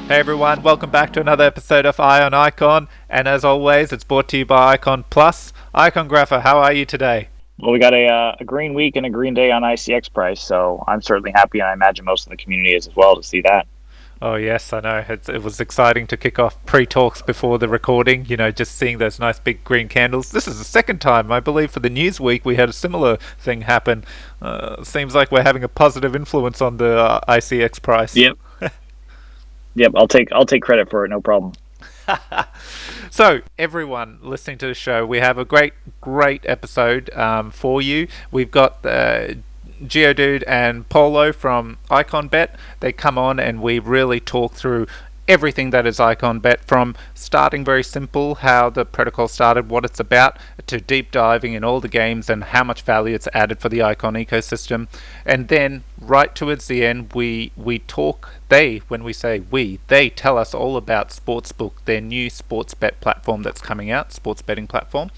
Hey everyone, welcome back to another episode of Eye on Icon, and as always, it's brought to you by Icon Plus. Icongrapher, how are you today? Well, we got a green week and a green day on ICX price, so I'm certainly happy, and I imagine most of the community is as well to see that. Oh yes, I know. It was exciting to kick off pre-talks before the recording, just seeing those nice big green candles. This is the second time, I believe, for the news week we had a similar thing happen. Seems like we're having a positive influence on the ICX price. Yep. Yep, I'll take credit for it, no problem. So, everyone listening to the show, we have a great episode for you. We've got Geodude and Paolo from Iconbet. They come on and we really talk through everything that is Iconbet, from starting very simple, how the protocol started, what it's about, to deep diving in all the games and how much value it's added for the Icon ecosystem. And then right towards the end, we talk, when we say we, they tell us all about Sportsbook, their new sports bet platform that's coming out, sports betting platform.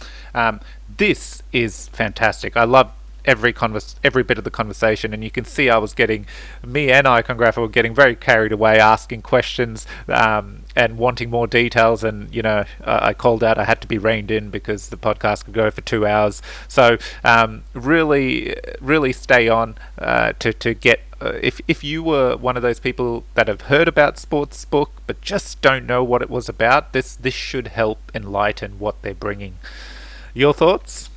This is fantastic. I love every bit of the conversation, and you can see me and Icongrapher were getting very carried away, asking questions and wanting more details, and I called out I had to be reined in because the podcast could go for 2 hours. So really stay on to get if you were one of those people that have heard about Sportsbook but just don't know what it was about, this should help enlighten what they're bringing. Your thoughts?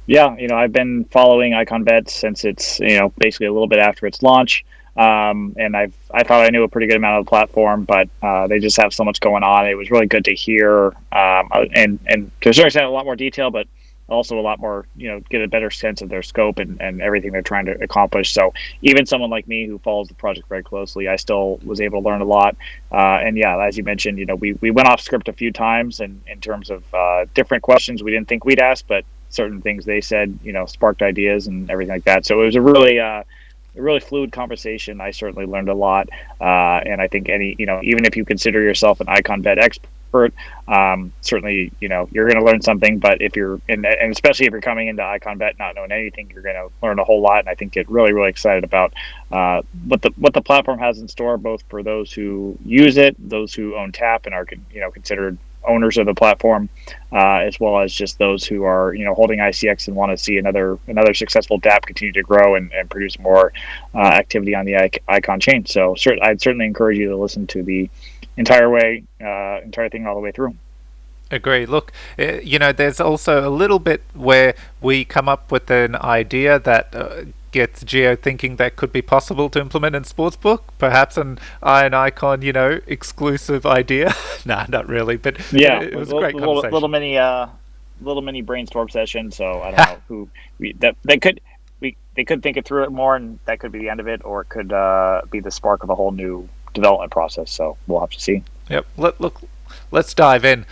Yeah, I've been following Iconbet since it's basically a little bit after its launch, and I thought I knew a pretty good amount of the platform, but they just have so much going on. It was really good to hear, and to a certain extent, a lot more detail, but also a lot more, get a better sense of their scope and everything they're trying to accomplish. So even someone like me who follows the project very closely, I still was able to learn a lot. And yeah, as you mentioned, we went off script a few times in terms of different questions we didn't think we'd ask, but certain things they said, sparked ideas and everything like that. So it was a really fluid conversation. I certainly learned a lot. And I think even if you consider yourself an Iconbet expert, certainly, you're going to learn something, but if you're and especially if you're coming into Iconbet not knowing anything, you're going to learn a whole lot. And I think get really, really excited about what the platform has in store, both for those who use it, those who own Tap and are, considered owners of the platform, as well as just those who are holding ICX and want to see another successful DApp continue to grow and produce more activity on the Icon chain. So I'd certainly encourage you to listen to the entire thing all the way through. Agree. Look, there's also a little bit where we come up with an idea that gets Geo thinking that could be possible to implement in Sportsbook, perhaps an Icon, exclusive idea. Nah, not really, but yeah, it was a great conversation. Little mini brainstorm session. So I don't know they could think it through it more, and that could be the end of it, or it could be the spark of a whole new development process. So we'll have to see. Yep. Let's dive in.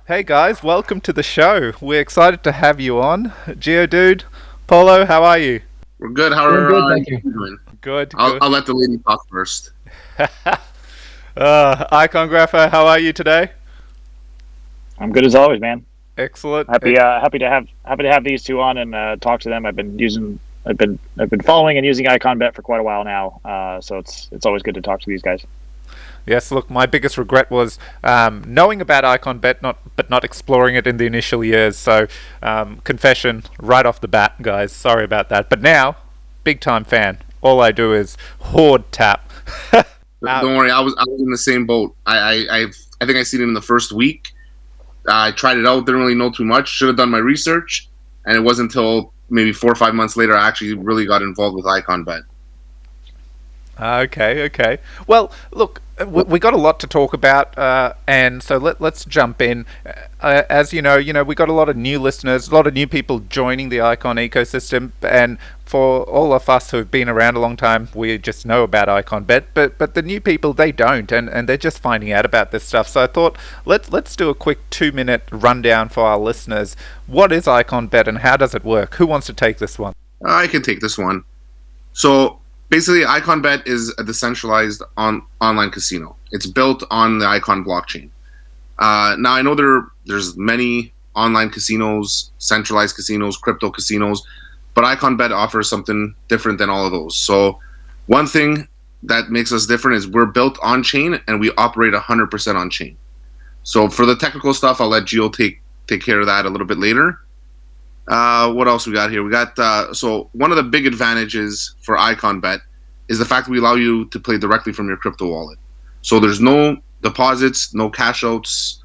Hey guys, welcome to the show. We're excited to have you on. Geodude, Polo, how are you? We're good. How are you doing? Good. I'll let the lady talk first. Icongrapher, how are you today? I'm good as always, man. Excellent. Happy to have these two on and talk to them. I've been following and using Iconbet for quite a while now, so it's always good to talk to these guys. Yes, look, my biggest regret was knowing about Iconbet, but not exploring it in the initial years. So, confession right off the bat, guys. Sorry about that. But now, big time fan. All I do is hoard Tap. Don't worry, I was in the same boat. I think I seen it in the first week. I tried it out, didn't really know too much. Should have done my research, and it wasn't until maybe 4 or 5 months later I actually really got involved with Iconbet. Okay. Well, look, we got a lot to talk about, and so let's jump in. As you know, we got a lot of new listeners, a lot of new people joining the Icon ecosystem, and for all of us who've been around a long time, we just know about Iconbet, but the new people, they don't, and they're just finding out about this stuff. So I thought let's do a quick 2-minute rundown for our listeners. What is Iconbet and how does it work? Who wants to take this one? I can take this one. So basically, Iconbet is a decentralized online casino. It's built on the Icon blockchain. Now, I know there's many online casinos, centralized casinos, crypto casinos, but Iconbet offers something different than all of those. So one thing that makes us different is we're built on chain and we operate 100% on chain. So for the technical stuff, I'll let Geo take care of that a little bit later. What else we got here? We got so one of the big advantages for Iconbet is the fact that we allow you to play directly from your crypto wallet. So there's no deposits, no cash outs.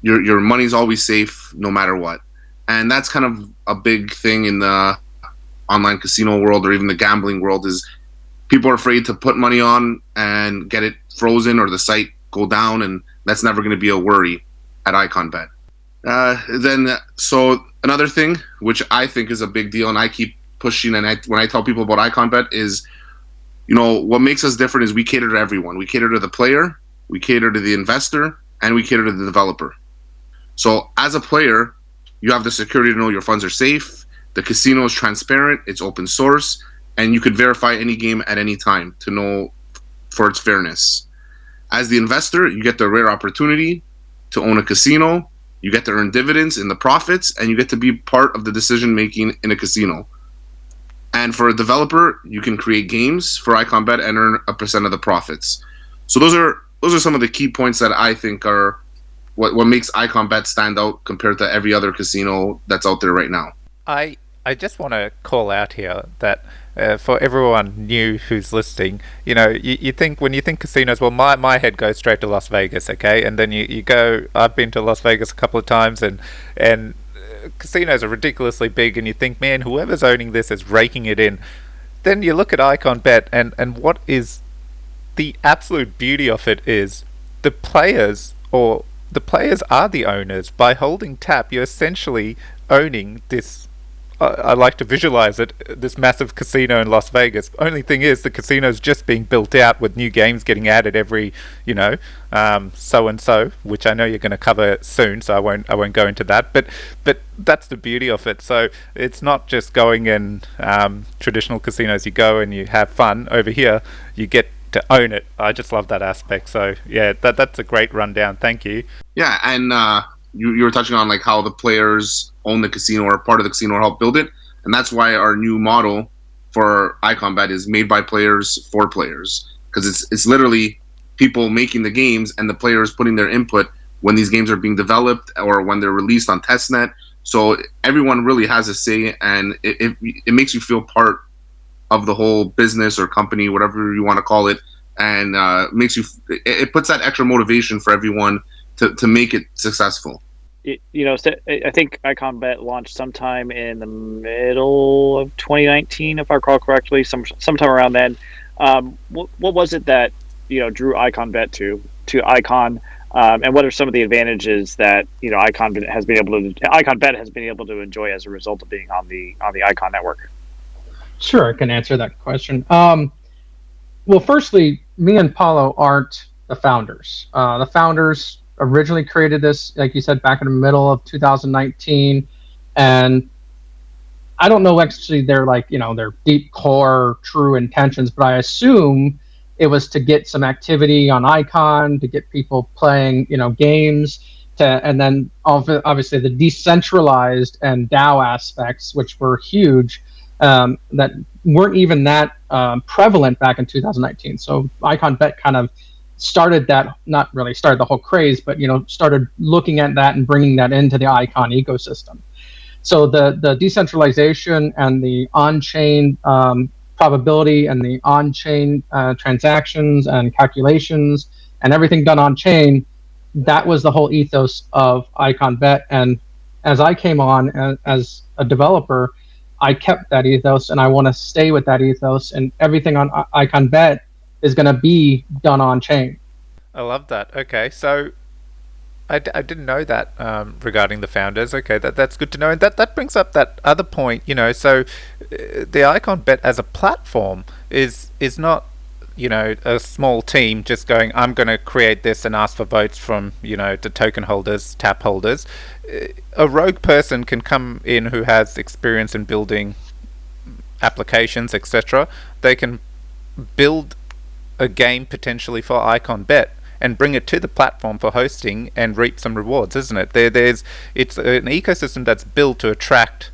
Your money's always safe no matter what. And that's kind of a big thing in the online casino world or even the gambling world is people are afraid to put money on and get it frozen or the site go down, and that's never going to be a worry at Iconbet. So another thing, which I think is a big deal, and I keep pushing, and when I tell people about Iconbet is, what makes us different is we cater to everyone. We cater to the player, we cater to the investor, and we cater to the developer. So as a player, you have the security to know your funds are safe, the casino is transparent, it's open source, and you could verify any game at any time to know for its fairness. As the investor, you get the rare opportunity to own a casino, you get to earn dividends in the profits, and you get to be part of the decision-making in a casino. And for a developer, you can create games for Iconbet and earn a % of the profits. So those are some of the key points that I think are what makes Iconbet stand out compared to every other casino that's out there right now. I just want to call out here that for everyone new who's listening, you think, when you think casinos, well, my head goes straight to Las Vegas, okay? And then you go, I've been to Las Vegas a couple of times, and casinos are ridiculously big, and you think, man, whoever's owning this is raking it in. Then you look at Iconbet, and what is the absolute beauty of it is the players are the owners. By holding tap, you're essentially owning this. I like to visualize it, this massive casino in Las Vegas. Only thing is, the casino's just being built out with new games getting added every, so and so, which I know you're going to cover soon, so I won't go into that. But that's the beauty of it. So it's not just going in traditional casinos. You go and you have fun. Over here, you get to own it. I just love that aspect. So yeah, that's a great rundown. Thank you. Yeah, and you were touching on like how the players own the casino or part of the casino or help build it, and that's why our new model for Iconbet is made by players for players, because it's literally people making the games and the players putting their input when these games are being developed or when they're released on testnet. So everyone really has a say, and it makes you feel part of the whole business or company, whatever you want to call it, and it puts that extra motivation for everyone to make it successful. I think Iconbet launched sometime in the middle of 2019, if I recall correctly, sometime around then. What was it that drew Iconbet to Icon, and what are some of the advantages that Iconbet has been able to enjoy as a result of being on the Icon network? Sure, I can answer that question. Well, firstly, me and Paolo aren't the founders. The founders originally created this, like you said, back in the middle of 2019, and I don't know actually their their deep core true intentions, but I assume it was to get some activity on Icon, to get people playing games, and then obviously the decentralized and DAO aspects, which were huge, that weren't even that prevalent back in 2019. So Iconbet kind of started that, not really started the whole craze, but started looking at that and bringing that into the Icon ecosystem. So the decentralization and the on-chain probability and the on-chain transactions and calculations and everything done on-chain, that was the whole ethos of Iconbet. And as I came on as a developer, I kept that ethos, and I want to stay with that ethos, and everything on Iconbet is going to be done on chain. I love that. Okay, so I didn't know that regarding the founders. Okay, that's good to know, and that brings up that other point. So the Iconbet as a platform is not a small team just going, I'm going to create this and ask for votes from the token holders, tap holders. A rogue person can come in who has experience in building applications, etc. They can build a game potentially for Iconbet and bring it to the platform for hosting and reap some rewards, isn't it? It's an ecosystem that's built to attract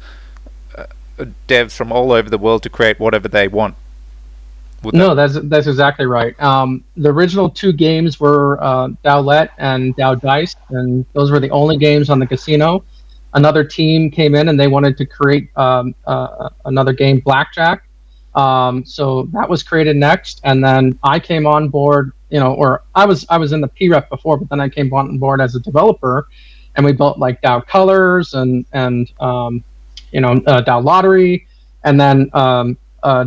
devs from all over the world to create whatever they want. No, that's exactly right. The original two games were Dowlet and Dow Dice, and those were the only games on the casino. Another team came in and they wanted to create another game, Blackjack. So that was created next, and then I came on board. Or I was in the PREP before, but then I came on board as a developer, and we built like Dow Colors and Dow Lottery, and then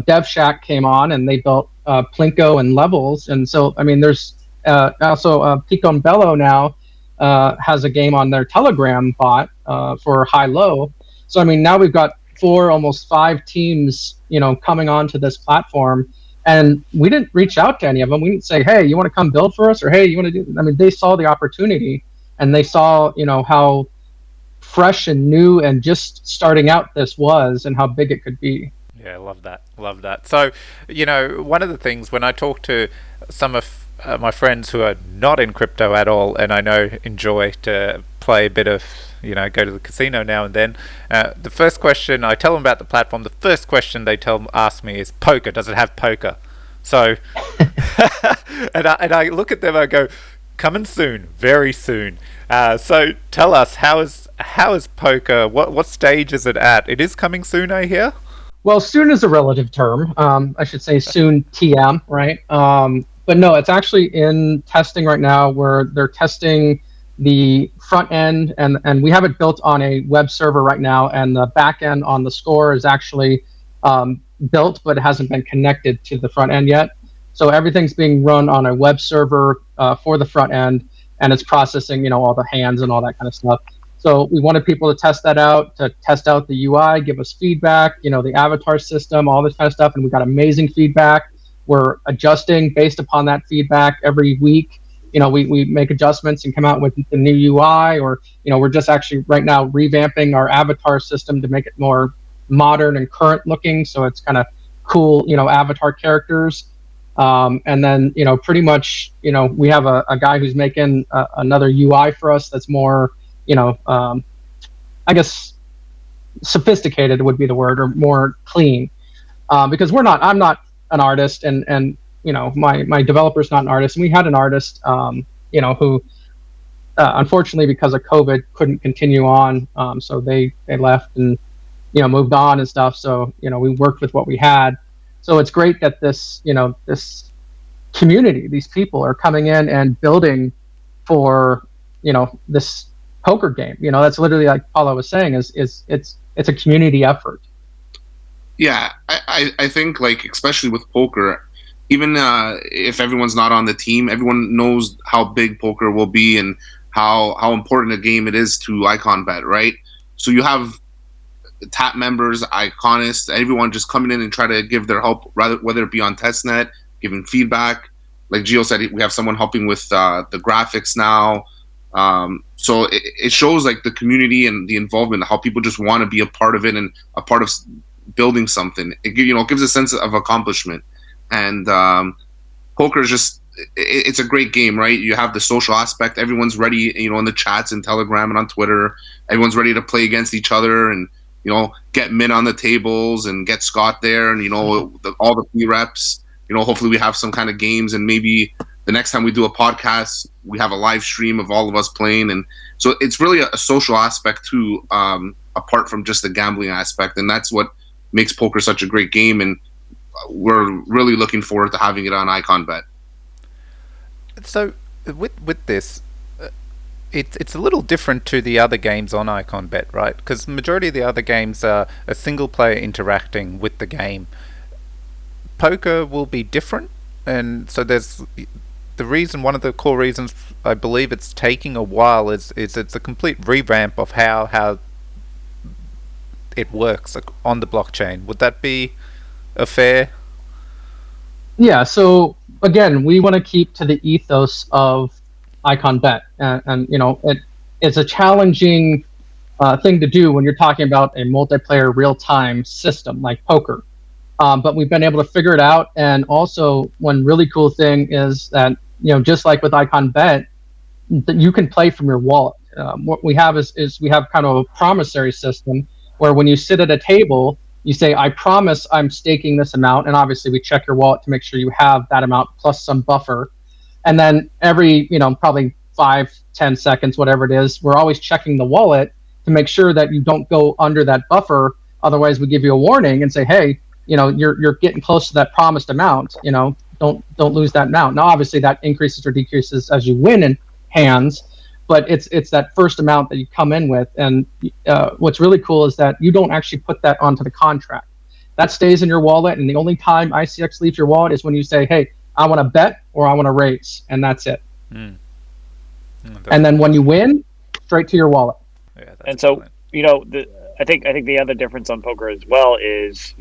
Dev Shack came on and they built Plinko and Levels. And so, I mean, there's also Pico and Bello now has a game on their Telegram bot for high-low. So, I mean, now we've got almost five teams, coming onto this platform. And we didn't reach out to any of them. We didn't say, hey, you want to come build for us? Or, hey, you want to do... I mean, they saw the opportunity and they saw, how fresh and new and just starting out this was and how big it could be. Yeah, love that. So, one of the things when I talk to some of my friends who are not in crypto at all, and I know enjoy to play a bit of, go to the casino now and then, the first question I tell them about the platform, the first question they ask me is poker. Does it have poker? So, and I look at them, I go, coming soon, very soon. So tell us, how is poker? What stage is it at? It is coming soon, I hear. Well, soon is a relative term. I should say soon TM, right? But no, it's actually in testing right now where they're testing the front end, and we have it built on a web server right now, and the back end on the score is actually built, but it hasn't been connected to the front end yet. So everything's being run on a web server for the front end, and it's processing, all the hands and all that kind of stuff. So we wanted people to test that out, to test out the UI, give us feedback, the avatar system, all this kind of stuff, and we got amazing feedback. We're adjusting based upon that feedback every week. We make adjustments and come out with the new UI, or, we're just actually right now revamping our avatar system to make it more modern and current looking. So it's kind of cool, avatar characters. And then, pretty much, we have a guy who's making another UI for us that's more, I guess sophisticated would be the word, or more clean, because I'm not an artist, and my developer's not an artist, and we had an artist, who unfortunately because of COVID couldn't continue on, so they left and moved on and stuff. So we worked with what we had. So it's great that this community, these people are coming in and building for this poker game. That's literally, like Paolo was saying, is it's a community effort. Yeah, I think, like, especially with poker, even if everyone's not on the team, everyone knows how big poker will be and how important a game it is to IconBet, right? So you have tap members, iconists, everyone just coming in and try to give their help, whether it be on testnet, giving feedback. Like Geo said, we have someone helping with the graphics now. So it shows, like, the community and the involvement, how people just want to be a part of it and a part of building something. It gives a sense of accomplishment. And poker is just, it's a great game, right? You have the social aspect. Everyone's ready, in the chats and Telegram and on Twitter. Everyone's ready to play against each other and, get Min on the tables and get Scott there and, all the pre-reps. Hopefully we have some kind of games, and maybe the next time we do a podcast, we have a live stream of all of us playing. And so it's really a social aspect too, apart from just the gambling aspect. And that's what makes poker such a great game. And we're really looking forward to having it on IconBet. So with this, it's a little different to the other games on IconBet, right? Because the majority of the other games are a single player interacting with the game. Poker will be different, and so there's the reason. One of the core reasons I believe it's taking a while is it's a complete revamp of how it works on the blockchain. Would that be a fair? Yeah. So again, we want to keep to the ethos of IconBet, and it's a challenging thing to do when you're talking about a multiplayer real-time system like poker. But we've been able to figure it out. And also, one really cool thing is that, just like with IconBet, you can play from your wallet. What we have is we have kind of a promissory system where when you sit at a table, You say, I promise I'm staking this amount. And obviously we check your wallet to make sure you have that amount plus some buffer. And then every, probably 5-10 seconds, whatever it is, we're always checking the wallet to make sure that you don't go under that buffer. Otherwise we give you a warning and say, hey, you're getting close to that promised amount, don't lose that amount. Now, obviously that increases or decreases as you win in hands, but it's that first amount that you come in with. And what's really cool is that you don't actually put that onto the contract. That stays in your wallet, and the only time ICX leaves your wallet is when you say, hey, I want to bet or I want to raise, and that's it. And then when you win, straight to your wallet. Yeah, and so, I think the other difference on poker as well is,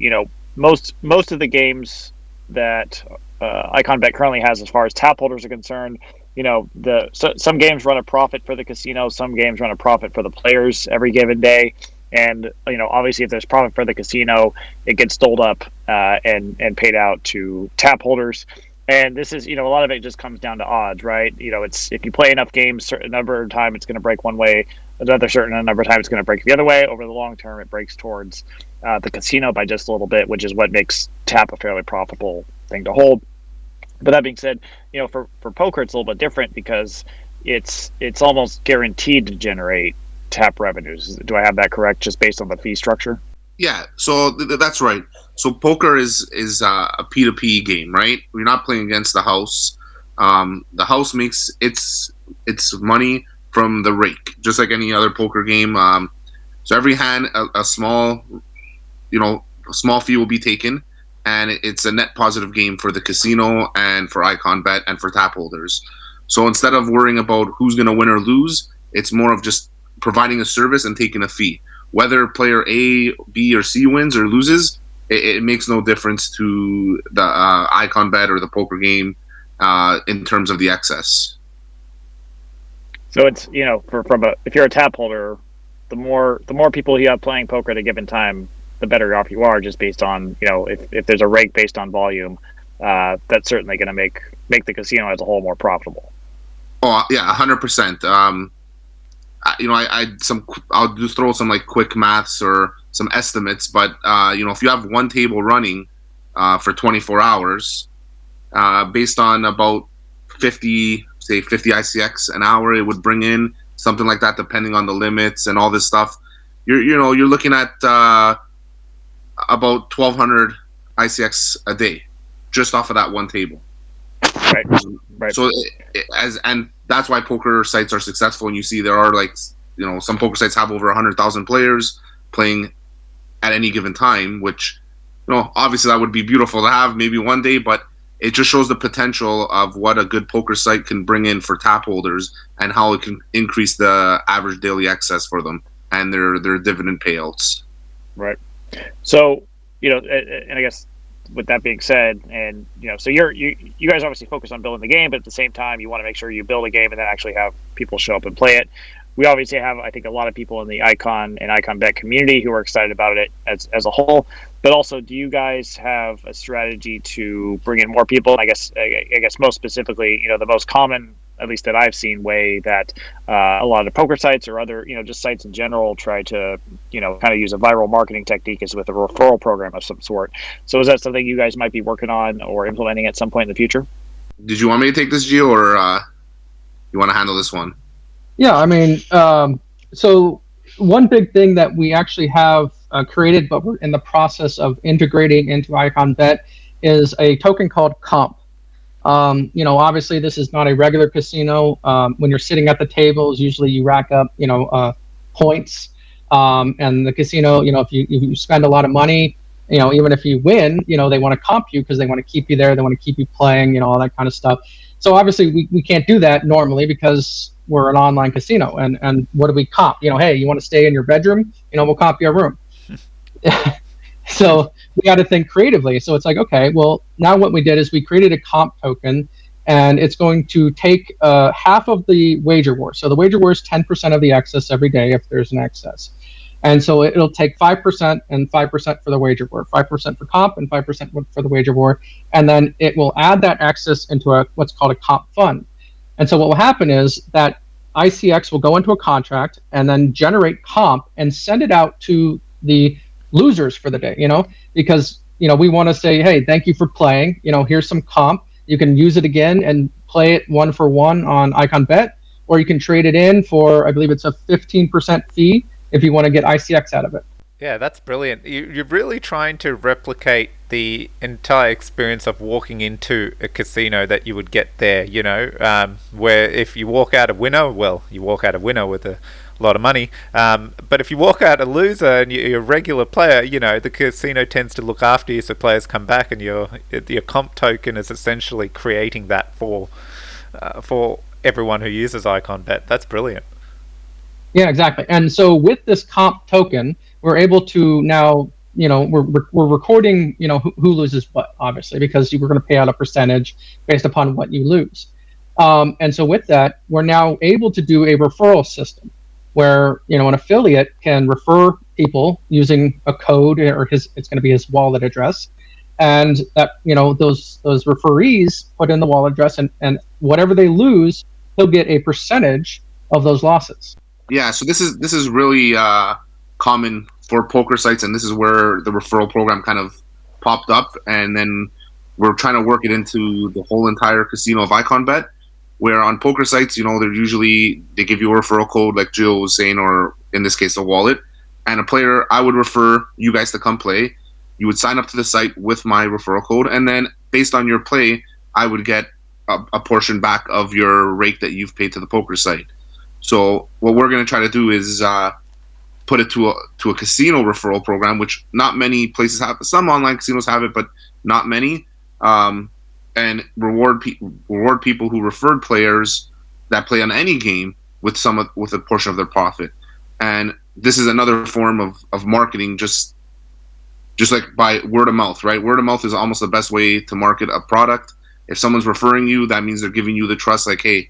most of the games that IconBet currently has as far as tap holders are concerned, some games run a profit for the casino, some games run a profit for the players every given day. And, obviously if there's profit for the casino, it gets doled up and paid out to tap holders. And this is, a lot of it just comes down to odds, right? It's, if you play enough games, certain number of time, it's going to break one way. Another certain number of times, it's going to break the other way. Over the long term, it breaks towards the casino by just a little bit, which is what makes tap a fairly profitable thing to hold. But that being said, for poker, it's a little bit different because it's almost guaranteed to generate tap revenues. Do I have that correct, just based on the fee structure? Yeah, so that's right. So poker is a P2P game, right? You're not playing against the house. The house makes its money from the rake, just like any other poker game. So every hand, a small fee will be taken, and it's a net positive game for the casino and for IconBet and for tap holders. So instead of worrying about who's going to win or lose, it's more of just providing a service and taking a fee. Whether player A, B, or C wins or loses, it makes no difference to the IconBet or the poker game in terms of the excess. So it's, if you're a tap holder, the more people you have playing poker at a given time, the better off you are, just based on, if there's a rake based on volume, that's certainly going to make the casino as a whole more profitable. Oh yeah, 100%. I'll just throw some like quick maths or some estimates, but if you have one table running for 24 hours, based on about 50 ICX an hour, it would bring in something like that, depending on the limits and all this stuff. You're looking at about 1,200 ICX a day, just off of that one table. Right. So and that's why poker sites are successful. And you see there are some poker sites have over 100,000 players playing at any given time, which, obviously that would be beautiful to have maybe one day, but it just shows the potential of what a good poker site can bring in for tap holders and how it can increase the average daily excess for them and their dividend payouts. Right. So, and I guess with that being said, and so you guys obviously focus on building the game, but at the same time you want to make sure you build a game and then actually have people show up and play it. We obviously have, I think, a lot of people in the Icon and IconBet community who are excited about it as a whole. But also, do you guys have a strategy to bring in more people? I guess most specifically, the most common, at least that I've seen, way that a lot of poker sites or other, just sites in general try to, kind of use a viral marketing technique is with a referral program of some sort. So is that something you guys might be working on or implementing at some point in the future? Did you want me to take this, Gio, or you want to handle this one? Yeah, I mean, so one big thing that we actually have created, but we're in the process of integrating into IconBet, is a token called Comp. Obviously this is not a regular casino. When you're sitting at the tables, usually you rack up, points. And the casino, if you spend a lot of money, even if you win, they want to comp you because they want to keep you there. They want to keep you playing, all that kind of stuff. So obviously we can't do that normally because we're an online casino. And what do we comp? Hey, you want to stay in your bedroom? We'll comp your room. So we got to think creatively. So it's like, okay, well, now what we did is we created a comp token, and it's going to take half of the wager war. So the wager war is 10% of the excess every day if there's an excess. And so it'll take 5% and 5% for the wager war, 5% for comp and 5% for the wager war. And then it will add that excess into what's called a comp fund. And so what will happen is that ICX will go into a contract and then generate comp and send it out to the losers for the day, because we want to say, hey, thank you for playing. Here's some comp. You can use it again and play it 1-for-1 on IconBet, or you can trade it in for, I believe it's a 15% fee if you want to get ICX out of it. Yeah, that's brilliant. You're really trying to replicate the entire experience of walking into a casino that you would get there, where if you walk out a winner, well, you walk out a winner with a lot of money. But if you walk out a loser and you're a regular player, the casino tends to look after you, so players come back, and your comp token is essentially creating that for everyone who uses IconBet. That's brilliant. Yeah, exactly. And so with this comp token, we're able to now, we're recording, who loses what, obviously, because we're going to pay out a percentage based upon what you lose. And so with that, we're now able to do a referral system where, an affiliate can refer people using a code, or it's going to be his wallet address. And that, those referees put in the wallet address, and whatever they lose, he'll get a percentage of those losses. Yeah, so this is really common for poker sites, and this is where the referral program kind of popped up, and then we're trying to work it into the whole entire casino of IconBet, where on poker sites, they give you a referral code, like Geo was saying, or in this case, a wallet, and a player, I would refer you guys to come play. You would sign up to the site with my referral code, and then based on your play, I would get a portion back of your rate that you've paid to the poker site. So what we're going to try to do is put it to a casino referral program, which not many places have. Some online casinos have it, but not many. And reward people who referred players that play on any game with a portion of their profit. And this is another form of marketing, just like by word of mouth, right? Word of mouth is almost the best way to market a product. If someone's referring you, that means they're giving you the trust, like, hey,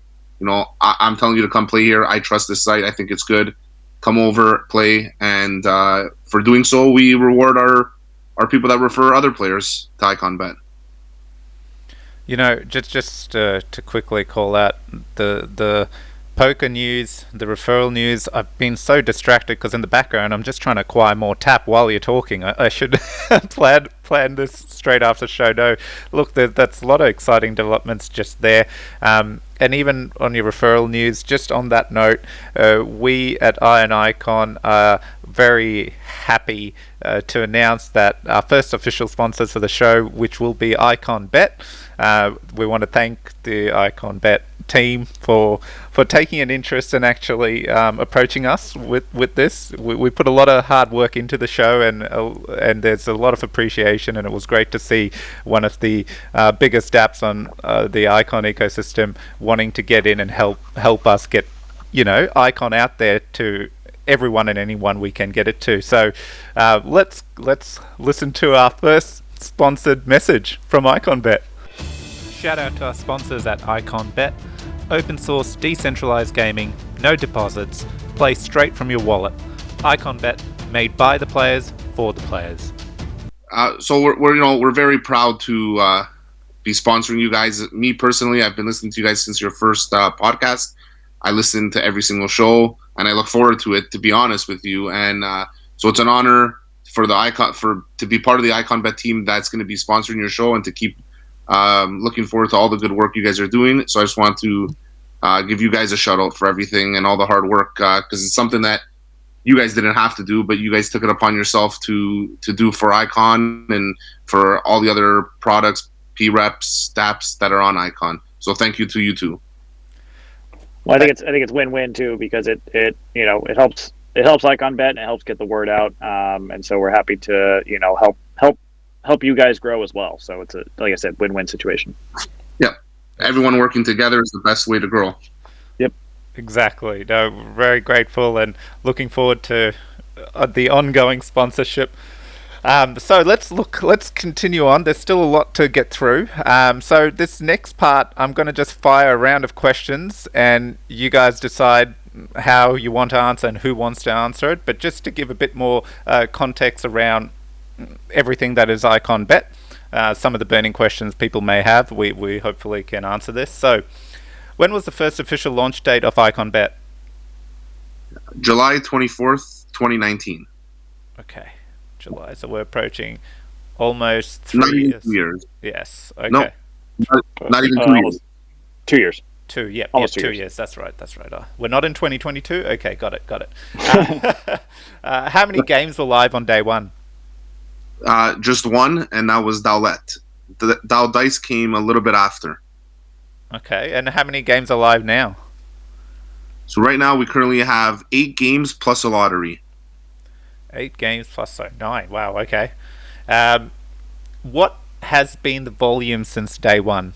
I'm telling you to come play here. I trust this site. I think it's good. Come over, play. And for doing so, we reward our people that refer other players to IconBet. Just to quickly call out the poker news, the referral news. I've been so distracted because in the background I'm just trying to acquire more tap while you're talking. I should plan this straight after the show. No, look, that's a lot of exciting developments just there. And even on your referral news, just on that note, we at Icon are very happy to announce that our first official sponsors for the show, which will be IconBet. We want to thank the IconBet team for taking an interest and actually approaching us with this. We put a lot of hard work into the show, and there's a lot of appreciation, and it was great to see one of the biggest apps on the Icon ecosystem wanting to get in and help us get Icon out there to everyone and anyone we can get it to. So let's listen to our first sponsored message from IconBet. Shout out to our sponsors at IconBet. Open source, decentralized gaming, no deposits, play straight from your wallet. IconBet, made by the players for the players. So we're very proud to be sponsoring you guys. Me personally, I've been listening to you guys since your first podcast. I listen to every single show, and I look forward to it, to be honest with you. And so it's an honor for to be part of the IconBet team that's going to be sponsoring your show, and to keep looking forward to all the good work you guys are doing. So I just want to give you guys a shout out for everything and all the hard work, because it's something that you guys didn't have to do, but you guys took it upon yourself to do for Icon and for all the other products, P-Reps, Staps that are on Icon. So thank you to you two. Well, I think it's win-win too, because it helps IconBet and it helps get the word out, and so we're happy to help you guys grow as well. So it's like I said, win-win situation. Yeah, everyone working together is the best way to grow. Yep, exactly. No, very grateful and looking forward to the ongoing sponsorship. So let's continue on. There's still a lot to get through. So this next part, I'm going to just fire a round of questions, and you guys decide how you want to answer and who wants to answer it. But just to give a bit more context around everything that is IconBet, some of the burning questions people may have, we hopefully can answer this. So, when was the first official launch date of IconBet? July 24th, 2019. Okay. July. So we're approaching almost Not 3 even years. 2 years. Yes. Okay. No, not even 2 years. Almost 2 years. 2. Yep. Almost 2 2 years. years. That's right. We're not in 2022. Okay. Got it. How many games were live on day one? Just one, and that was Dowlette. The Dow Dice came a little bit after. Okay. And how many games are live now? So right now we currently have 8 games plus a lottery. 8 games plus 9. Wow. Okay. What has been the volume since day one?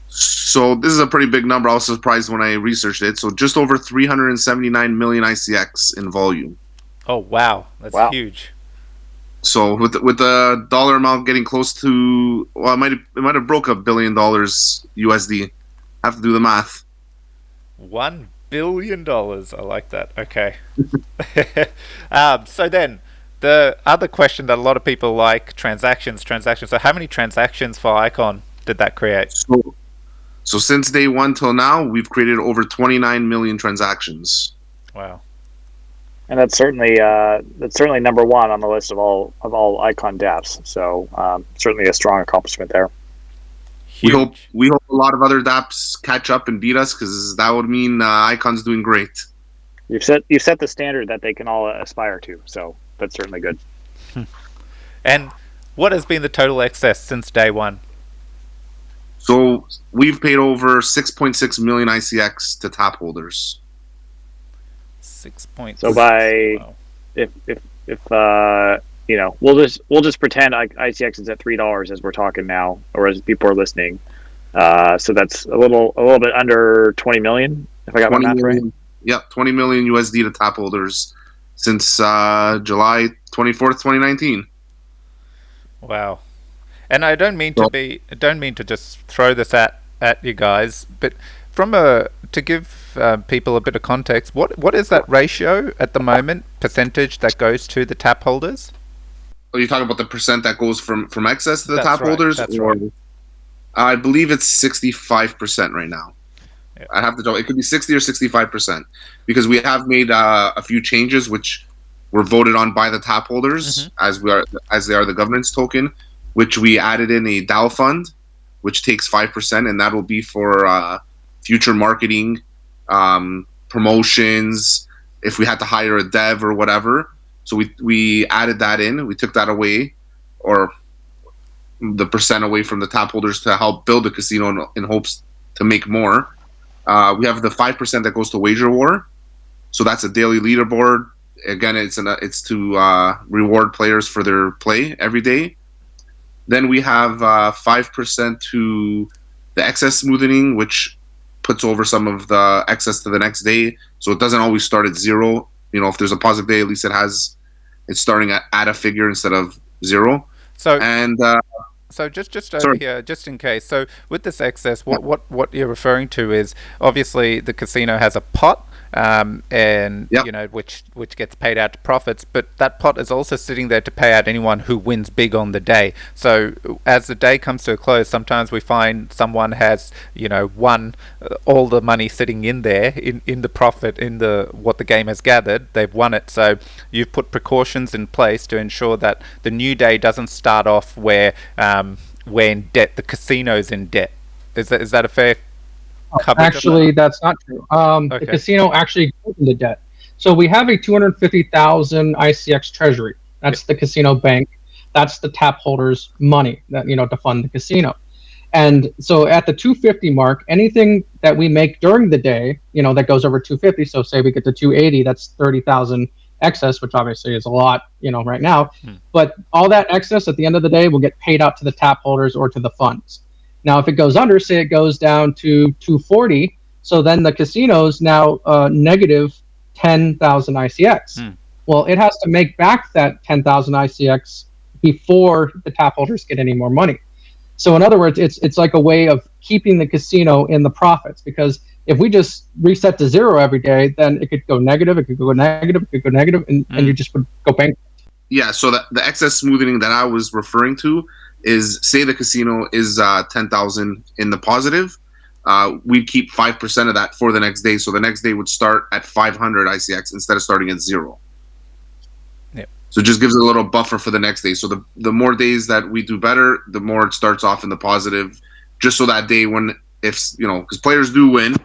So this is a pretty big number. I was surprised when I researched it. So just over 379 million ICX in volume. Oh wow, that's Wow. huge. So with the dollar amount getting close to, well, it might have broke $1 billion USD. Have to do the math. $1 billion. I like that. Okay. So then, the other question that a lot of people like, transactions. So how many transactions for Icon did that create? So since day one till now, we've created over 29 million transactions. Wow. And that's certainly number one on the list of all Icon dApps. So certainly a strong accomplishment there. Huge. We hope a lot of other dApps catch up and beat us, because that would mean Icon's doing great. You've set the standard that they can all aspire to. So that's certainly good. And what has been the total excess since day one? So we've paid over 6.6 million ICX to tap holders. 6 points. So by Wow. if we'll just pretend ICX is at $3 as we're talking now, or as people are listening. So that's a little bit under 20 million, if I got my math right. Yep, 20 million USD to tap holders since July 24th, 2019. Wow. And I don't mean to just throw this at you guys, but to give people a bit of context, what is that ratio at the moment, percentage that goes to the tap holders? Are you talking about the percent that goes from excess to the That's tap right, holders? that's Or, right. I believe it's 65% right now. Yeah. I have to tell. It could be 60 or 65%, because we have made a few changes which were voted on by the tap holders, as they are the governance token, which we added in a DAO fund, which takes 5%, and that will be for future marketing, promotions, if we had to hire a dev or whatever. So we added that in. We took that away, or the percent away from the tap holders, to help build the casino in hopes to make more. We have the 5% that goes to Wager War. So that's a daily leaderboard. Again, it's to reward players for their play every day. Then we have 5% to the excess smoothing, which puts over some of the excess to the next day. So it doesn't always start at 0. If there's a positive day, at least it's starting at a figure instead of 0. So And So just over Sorry. here, just in case. So with this excess, what you're referring to is obviously the casino has a pot, and Yep. which gets paid out to profits, but that pot is also sitting there to pay out anyone who wins big on the day. So as the day comes to a close, sometimes we find someone has won all the money sitting in there in the profit, in the what the game has gathered. They've won it. So you've put precautions in place to ensure that the new day doesn't start off where we're in debt. The casino's in debt. Is that a fair coverage? Actually, that's not true. Okay. The casino actually goes into debt. So we have a 250,000 ICX Treasury. That's the casino bank. That's the tap holders' money that to fund the casino. And so at the 250 mark, anything that we make during the day, that goes over 250. So say we get to 280, that's 30,000 excess, which obviously is a lot, right now. But all that excess at the end of the day will get paid out to the tap holders or to the funds. Now, if it goes under, say it goes down to 240, so then the casino's now negative 10,000 ICX. Well, it has to make back that 10,000 ICX before the tap holders get any more money. So in other words, it's like a way of keeping the casino in the profits, because if we just reset to 0 every day, then it could go negative, and you just would go bankrupt. Yeah, so the excess smoothing that I was referring to is, say the casino is 10,000 in the positive, we'd keep 5% of that for the next day. So the next day would start at 500 ICX instead of starting at 0. Yep. So it just gives it a little buffer for the next day. So the more days that we do better, the more it starts off in the positive. Just so that day when, if because players do win,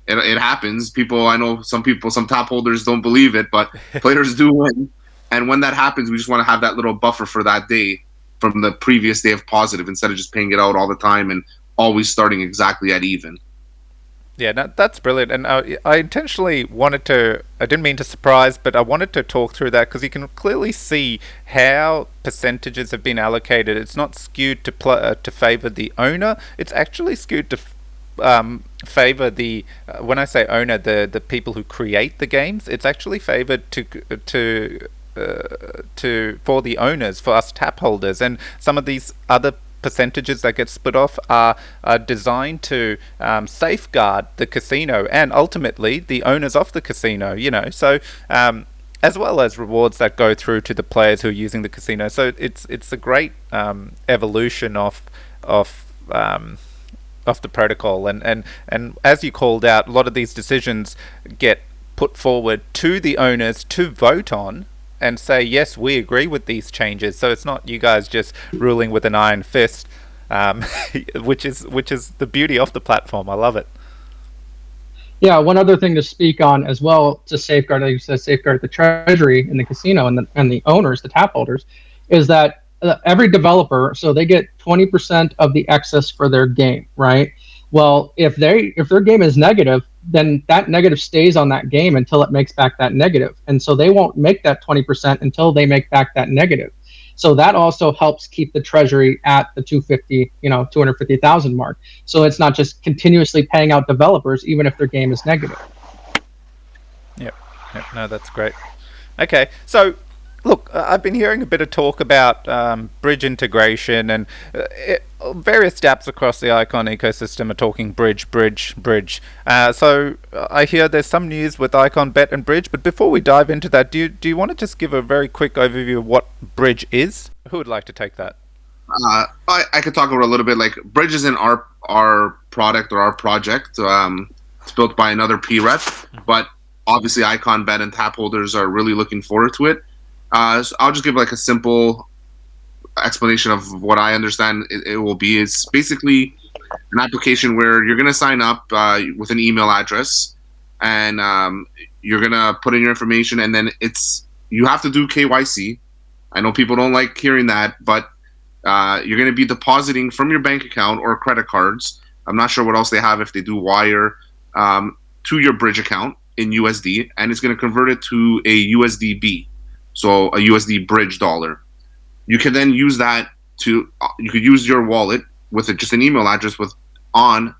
it happens. I know some top holders don't believe it, but players do win. And when that happens, we just want to have that little buffer for that day from the previous day of positive, instead of just paying it out all the time and always starting exactly at even. Yeah, no, that's brilliant. And I intentionally I didn't mean to surprise, but I wanted to talk through that because you can clearly see how percentages have been allocated. It's not skewed to favor the owner. It's actually skewed to favor the when I say owner, the people who create the games. It's actually favored for the owners, for us tap holders, and some of these other percentages that get split off are designed to safeguard the casino and ultimately the owners of the casino, so as well as rewards that go through to the players who are using the casino. So it's a great evolution of the protocol, and as you called out, a lot of these decisions get put forward to the owners to vote on and say, yes, we agree with these changes. So it's not you guys just ruling with an iron fist, which is the beauty of the platform. I love it. Yeah, one other thing to speak on as well, to safeguard, like you said, safeguard the treasury in the casino and the owners, the tap holders, is that every developer, so they get 20% of the excess for their game, right? Well, if their game is negative, then that negative stays on that game until it makes back that negative. And so they won't make that 20% until they make back that negative. So that also helps keep the treasury at the 250,000 mark. So it's not just continuously paying out developers, even if their game is negative. Yep. No, that's great. Okay, so look, I've been hearing a bit of talk about bridge integration, and various dApps across the Icon ecosystem are talking bridge. So I hear there's some news with ICONbet and bridge, but before we dive into that, do you want to just give a very quick overview of what bridge is? Who would like to take that? I could talk about a little bit. Like, bridge isn't our product or our project. It's built by another PREP, but obviously ICONbet and tap holders are really looking forward to it. So I'll just give like a simple explanation of what I understand it will be. It's basically an application where you're going to sign up with an email address, and you're going to put in your information, and then you have to do KYC. I know people don't like hearing that, but you're going to be depositing from your bank account or credit cards. I'm not sure what else they have if they do wire to your bridge account in USD, and it's going to convert it to a USDB. So a USD bridge dollar. You can then use that you could use your wallet with just an email address on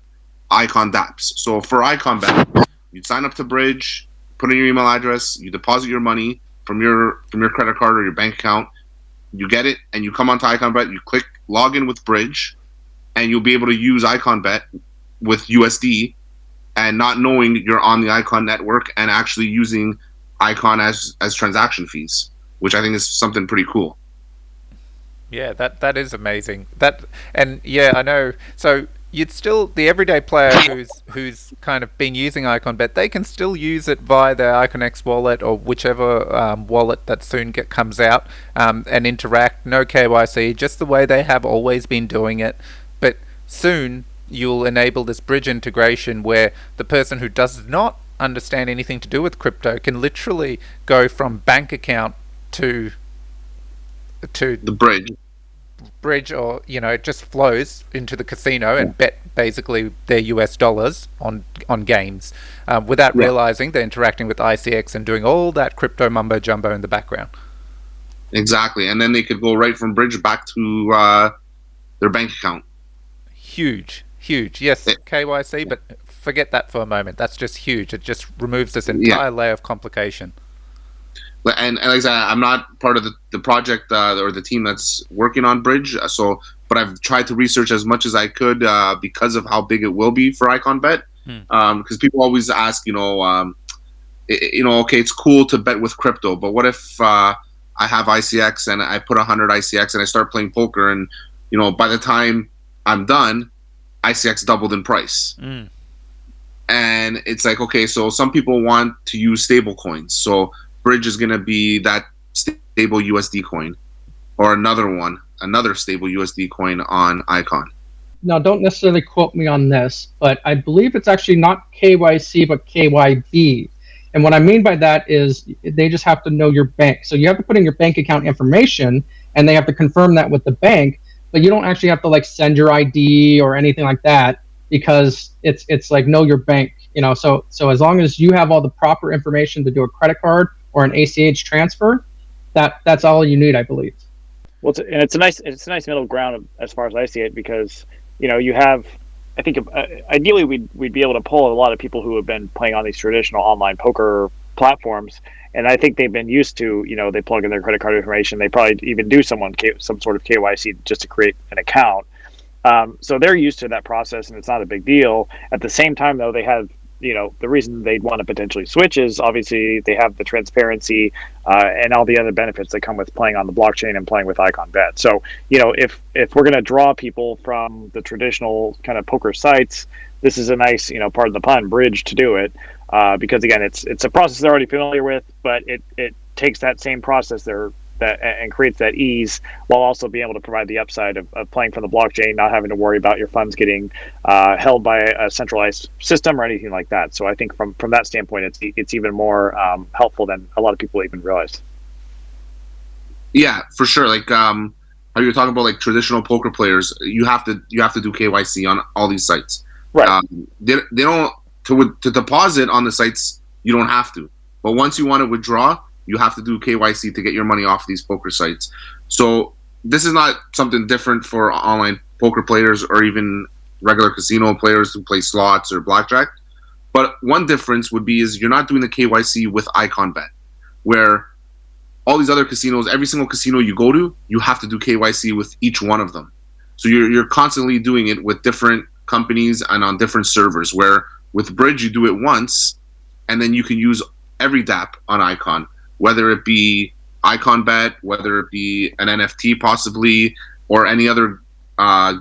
Icon dApps. So for Iconbet, you'd sign up to bridge, put in your email address, you deposit your money from your credit card or your bank account, you get it, and you come onto Iconbet, you click login with bridge, and you'll be able to use Iconbet with USD and not knowing you're on the Icon network and actually using Icon as transaction fees, which I think is something pretty cool. Yeah, that is amazing. I know. So you'd still, the everyday player who's kind of been using Iconbet, they can still use it via their IconX wallet or whichever wallet that soon comes out, and interact. No KYC, just the way they have always been doing it. But soon you'll enable this bridge integration where the person who does not understand anything to do with crypto can literally go from bank account to the bridge, or it just flows into the casino and bet basically their US dollars on games without realizing they're interacting with ICX and doing all that crypto mumbo jumbo in the background. Exactly, and then they could go right from bridge back to their bank account. Huge. Yes, KYC, but forget that for a moment. That's just huge. It just removes this entire layer of complication. And like I said, I'm not part of the project or the team that's working on bridge. But I've tried to research as much as I could because of how big it will be for Iconbet. Because people always ask, okay, it's cool to bet with crypto, but what if I have ICX and I put 100 ICX and I start playing poker, and by the time I'm done, ICX doubled in price. And it's okay, so some people want to use stable coins. So bridge is going to be that stable USD coin, or another stable USD coin on Icon. Now, don't necessarily quote me on this, but I believe it's actually not KYC, but KYB. And what I mean by that is they just have to know your bank. So you have to put in your bank account information, and they have to confirm that with the bank, but you don't actually have to like send your ID or anything like that, because it's like know your bank, So as long as you have all the proper information to do a credit card or an ACH transfer, that's all you need, I believe. Well, it's a nice middle ground as far as I see it, because you have, I think ideally we'd be able to pull a lot of people who have been playing on these traditional online poker platforms, and I think they've been used to, they plug in their credit card information, they probably even do some sort of KYC just to create an account. So they're used to that process, and it's not a big deal. At the same time, though, they have, the reason they'd want to potentially switch is obviously they have the transparency and all the other benefits that come with playing on the blockchain and playing with Iconbet. So, if we're going to draw people from the traditional kind of poker sites, this is a nice, part of the pun, bridge to do it. Because again, it's a process they're already familiar with, but it takes that same process and creates that ease, while also being able to provide the upside of playing from the blockchain, not having to worry about your funds getting held by a centralized system or anything like that. So I think from that standpoint, it's even more helpful than a lot of people even realize. Yeah, for sure. Like how you're talking about, like traditional poker players, you have to do KYC on all these sites. Right. They don't to deposit on the sites. You don't have to, but once you want to withdraw, you have to do KYC to get your money off these poker sites. So this is not something different for online poker players or even regular casino players who play slots or blackjack. But one difference would be is you're not doing the KYC with Iconbet, where all these other casinos, every single casino you go to, you have to do KYC with each one of them. So you're constantly doing it with different companies and on different servers, where with Bridge you do it once, and then you can use every DApp on Icon, whether it be Iconbet, whether it be an NFT possibly, or any other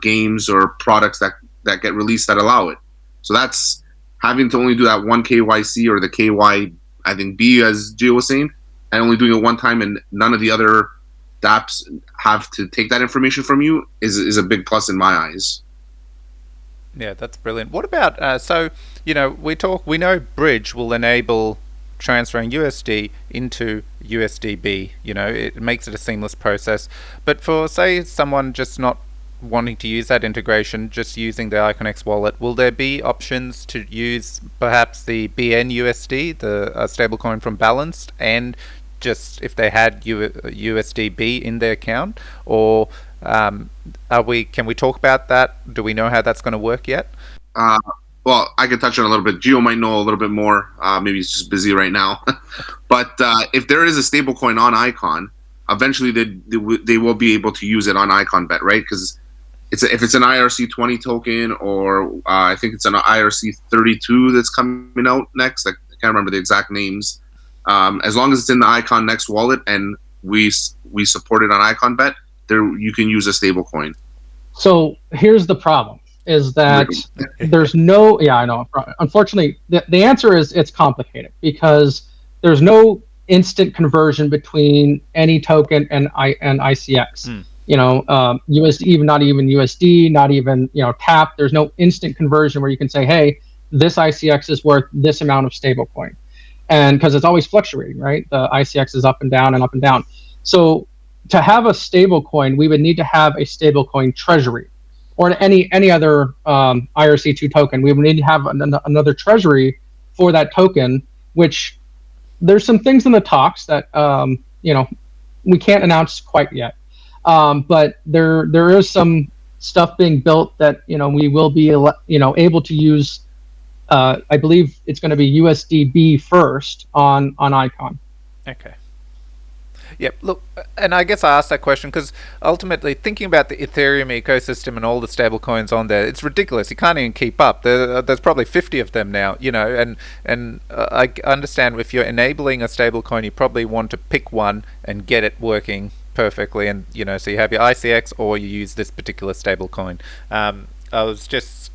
games or products that get released that allow it. So that's having to only do that one KYC, or the KY, I think, B, as Geo was saying, and only doing it one time, and none of the other dApps have to take that information from you is a big plus in my eyes. Yeah, that's brilliant. What about, so, we know Bridge will enable transferring USD into USDB, it makes it a seamless process. But for, say, someone just not wanting to use that integration, just using the IconX wallet, will there be options to use perhaps the BNUSD, the stablecoin from Balanced, and just if they had USDB in their account? Or can we talk about that? Do we know how that's going to work yet? Well, I could touch on a little bit. Geo might know a little bit more. Maybe he's just busy right now. But if there is a stablecoin on Icon, eventually they will be able to use it on Iconbet, right? Because if it's an IRC20 token, or I think it's an IRC32 that's coming out next. I can't remember the exact names. As long as it's in the Icon Next wallet and we support it on Iconbet, you can use a stablecoin. So here's the problem. Is that there's no, yeah, I know. Unfortunately, the answer is it's complicated, because there's no instant conversion between any token and ICX. USD, not even USD, not even TAP. There's no instant conversion where you can say, hey, this ICX is worth this amount of stablecoin, and because it's always fluctuating, right? The ICX is up and down and up and down. So to have a stablecoin, we would need to have a stablecoin treasury, or any other IRC2 token. We would need to have another treasury for that token, which there's some things in the talks that we can't announce quite yet. But there is some stuff being built that we will be able to use. I believe it's going to be USDB first on Icon. Okay. Yep. Look, and I guess I asked that question because ultimately, thinking about the Ethereum ecosystem and all the stablecoins on there, it's ridiculous. You can't even keep up. There's probably 50 of them now. And I understand if you're enabling a stablecoin, you probably want to pick one and get it working perfectly. And so you have your ICX or you use this particular stablecoin. I was just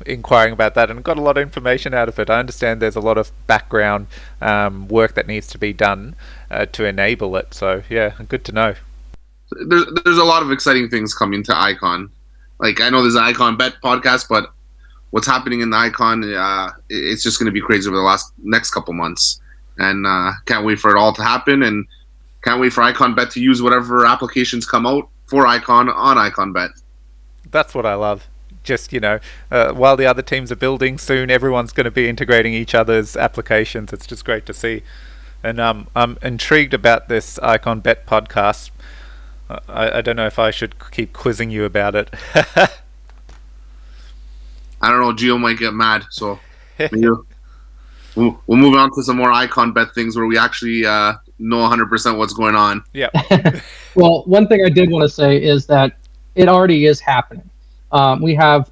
inquiring about that and got a lot of information out of it. I understand there's a lot of background work that needs to be done to enable it. So yeah, good to know. There's a lot of exciting things coming to Icon. Like, I know there's an Iconbet podcast, but what's happening in the Icon, it's just going to be crazy over the next couple months. And can't wait for it all to happen, and can't wait for Iconbet to use whatever applications come out for Icon on Iconbet. That's what I love. Just, while the other teams are building, soon everyone's going to be integrating each other's applications. It's just great to see. And I'm intrigued about this Iconbet podcast. I don't know if I should keep quizzing you about it. I don't know. Geo might get mad, so we'll move on to some more Iconbet things where we actually know 100% what's going on. Yeah. Well, one thing I did want to say is that it already is happening. We have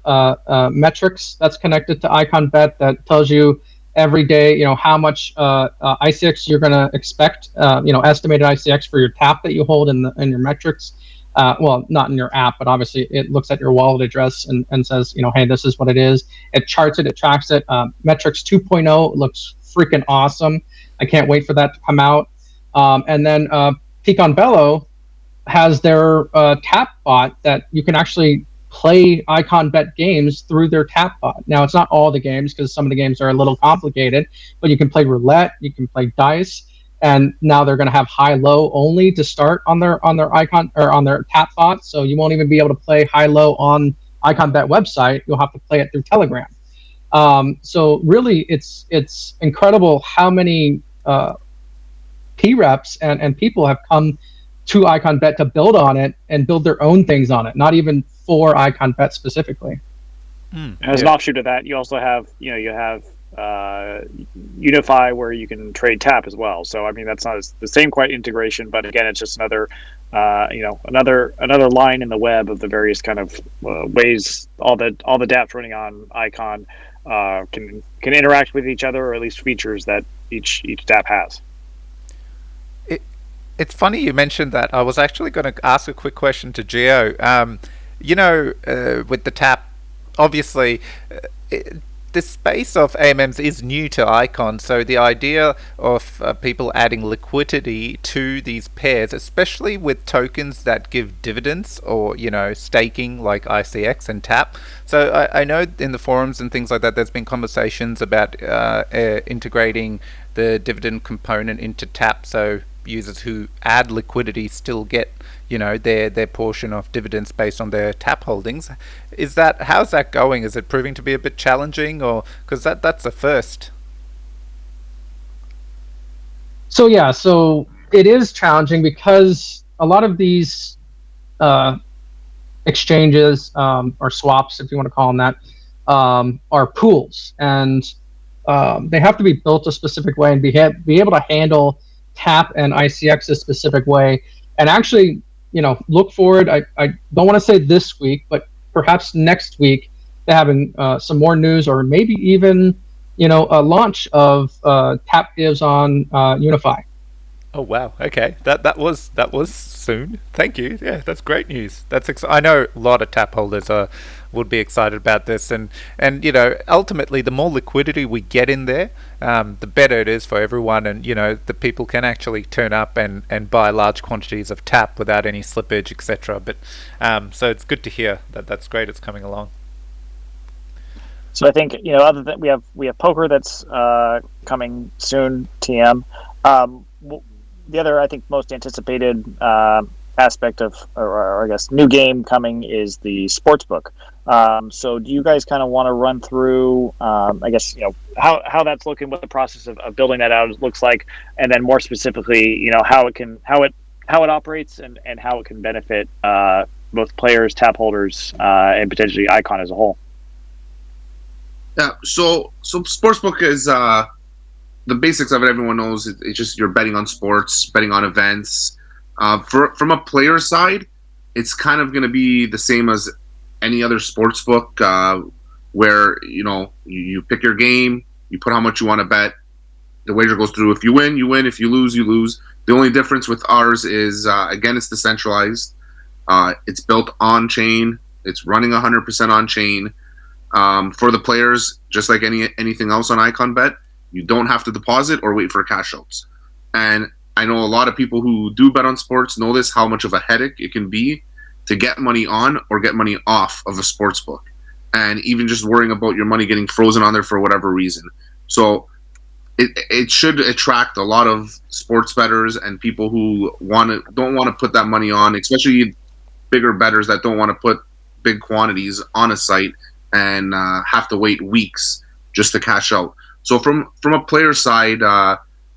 metrics that's connected to Iconbet that tells you every day, how much ICX you're going to expect, estimated ICX for your tap that you hold in your metrics. Well, not in your app, but obviously it looks at your wallet address and says, hey, this is what it is. It charts it, it tracks it. Metrics 2.0 looks freaking awesome. I can't wait for that to come out. And then Iconbet has their tap bot that you can actually play Iconbet games through their tap bot. Now, it's not all the games because some of the games are a little complicated, but you can play roulette, you can play dice, and now they're going to have high-low only to start on their Icon or on their tap bot. So you won't even be able to play high-low on Iconbet website. You'll have to play it through Telegram. So really, it's incredible how many P-reps and people have come to Iconbet to build on it and build their own things on it, not even for Iconbet specifically. As an offshoot of that, you also have Unify, where you can trade tap as well. So I mean, that's not the same quite integration, but again, it's just another line in the web of the various kind of ways all the dApps running on Icon can interact with each other, or at least features that each dApp has. It's funny you mentioned that. I was actually going to ask a quick question to Geo. With the tap, obviously, the space of AMMs is new to Icon, so the idea of people adding liquidity to these pairs, especially with tokens that give dividends or, staking like ICX and TAP. So I know in the forums and things like that, there's been conversations about integrating the dividend component into TAP, so users who add liquidity still get their portion of dividends based on their tap holdings. How's that going? Is it proving to be a bit challenging, or because that's a first? So it is challenging because a lot of these exchanges or swaps, if you want to call them that, are pools, and they have to be built a specific way and be able to handle tap and ICX a specific way. And actually, look forward. I don't want to say this week, but perhaps next week, they're having some more news, or maybe even a launch of tap divs on Unify. Oh wow! Okay, that was soon. Thank you. Yeah, that's great news. I know a lot of tap holders would be excited about this, and ultimately, the more liquidity we get in there, the better it is for everyone, and the people can actually turn up and buy large quantities of tap without any slippage, etc. But so it's good to hear that's great. It's coming along. So I think other than we have poker that's coming soon. TM. The other, I think, most anticipated aspect of, or I guess, new game coming is the sportsbook. So do you guys kind of want to run through, I guess, how that's looking, what the process of building that out looks like, and then more specifically, how it operates and how it can benefit both players, tap holders, and potentially Icon as a whole. Yeah. So sportsbook is the basics of it. Everyone knows it's just you're betting on sports, betting on events. From a player side, it's kind of going to be the same as any other sports book, where you pick your game, you put how much you want to bet, the wager goes through. If you win, you win. If you lose, you lose. The only difference with ours is again, it's decentralized. It's built on chain. It's running 100% on chain. For the players, just like anything else on IconBet, you don't have to deposit or wait for cash outs. And I know a lot of people who do bet on sports know this, how much of a headache it can be to get money on or get money off of a sports book. And even just worrying about your money getting frozen on there for whatever reason. So it should attract a lot of sports bettors and people who don't want to put that money on, especially bigger bettors that don't want to put big quantities on a site and have to wait weeks just to cash out. So from a player side,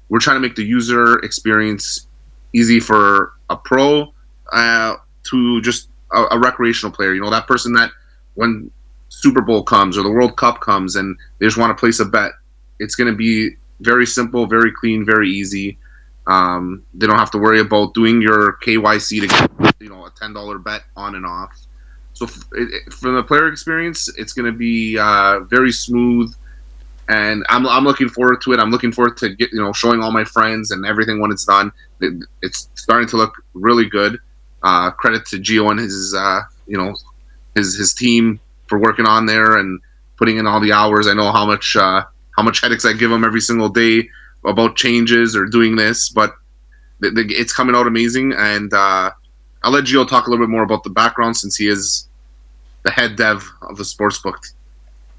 we're trying to make the user experience easy for a pro to just a recreational player. You know, that person that when Super Bowl comes or the World Cup comes and they just want to place a bet, it's going to be very simple, very clean, very easy. They don't have to worry about doing your KYC to get, you know, a $10 bet on and off. So from the player experience, it's going to be very smooth, and I'm looking forward to it. I'm looking forward to showing all my friends and everything when it's done. It's starting to look really good. Credit to Geo and his team for working on there and putting in all the hours. I know how much headaches I give them every single day about changes or doing this, but it's coming out amazing. And I'll let Gio talk a little bit more about the background since he is the head dev of the sportsbook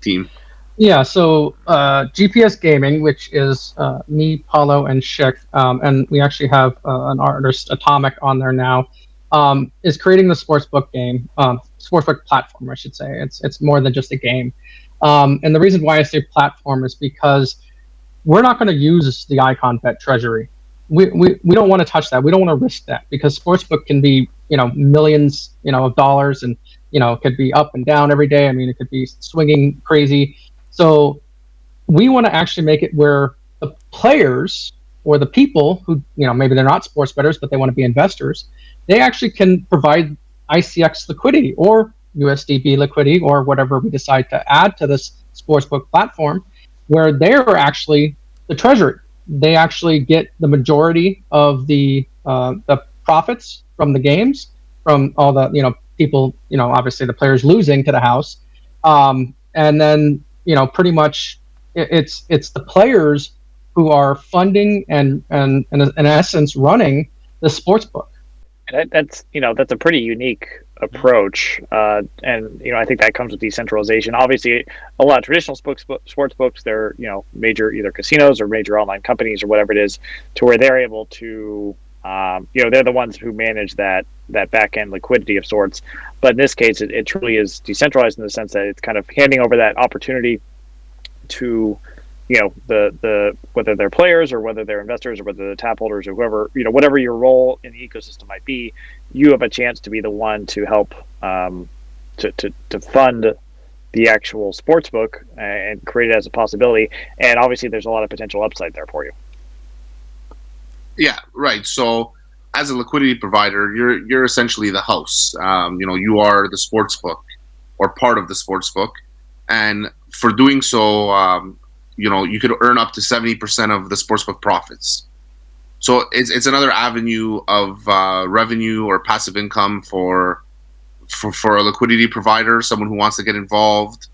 team. Yeah, so GPS Gaming, which is me, Paolo, and Schick, and we actually have an artist, Atomic, on there now, is creating the sportsbook game, sportsbook platform, I should say. It's more than just a game. And the reason why I say platform is because we're not going to use the IconBet Treasury. We don't want to touch that. We don't want to risk that because sportsbook can be millions of dollars, and it could be up and down every day. I mean, it could be swinging crazy. So we want to actually make it where the players or the people who maybe they're not sports bettors but they want to be investors, they actually can provide ICX liquidity or USDB liquidity or whatever we decide to add to this sportsbook platform, where they're actually the treasury. They actually get the majority of the profits from the games, from all the people, obviously the players losing to the house, and then pretty much it's the players who are funding and in essence running the sports book. That's a pretty unique approach, and I think that comes with decentralization. Obviously, a lot of traditional sports books, they're major either casinos or major online companies or whatever it is, to where they're able to they're the ones who manage that back end liquidity of sorts. But in this case, it truly is decentralized in the sense that it's kind of handing over that opportunity to the whether they're players or whether they're investors or whether they're tap holders or whoever, whatever your role in the ecosystem might be, you have a chance to be the one to help to fund the actual sports book and create it as a possibility. And obviously there's a lot of potential upside there for you. Yeah, right. So as a liquidity provider, you're essentially the house. You are the sports book or part of the sports book, and for doing so, you could earn up to 70% of the sportsbook profits. So it's another avenue of revenue or passive income for a liquidity provider, someone who wants to get involved.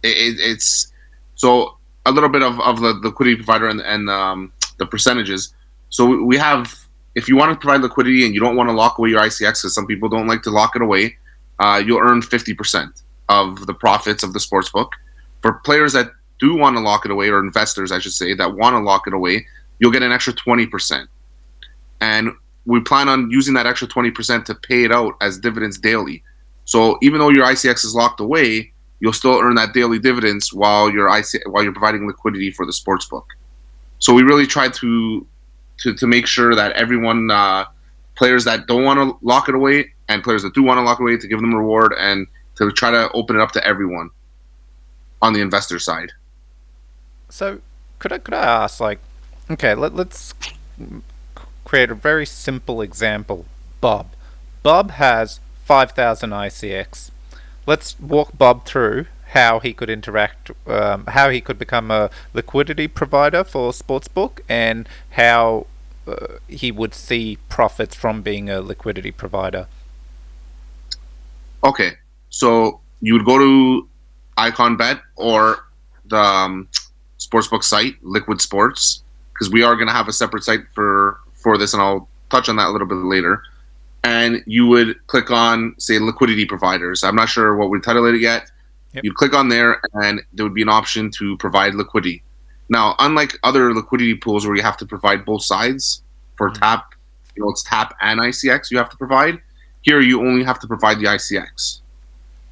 It's so a little bit of the liquidity provider and the percentages. So we have, if you want to provide liquidity and you don't want to lock away your ICX, because some people don't like to lock it away, you'll earn 50% of the profits of the sportsbook. For players that do want to lock it away, or investors, I should say, that want to lock it away, you'll get an extra 20%. And we plan on using that extra 20% to pay it out as dividends daily. So even though your ICX is locked away, you'll still earn that daily dividends while you're providing liquidity for the sportsbook. So we really try to make sure that everyone, players that don't want to lock it away and players that do want to lock it away, to give them a reward and to try to open it up to everyone on the investor side. So could I ask, okay, let's create a very simple example. Bob has 5,000 ICX. Let's walk Bob through how he could interact, how he could become a liquidity provider for Sportsbook, and how he would see profits from being a liquidity provider. Okay, so you would go to IconBet or the sportsbook site, Liquid Sports, because we are going to have a separate site for this, and I'll touch on that a little bit later. And you would click on, say, liquidity providers. I'm not sure what we titled it yet. Yep. You'd click on there, and there would be an option to provide liquidity. Now, unlike other liquidity pools where you have to provide both sides for TAP, it's TAP and ICX you have to provide. Here, you only have to provide the ICX.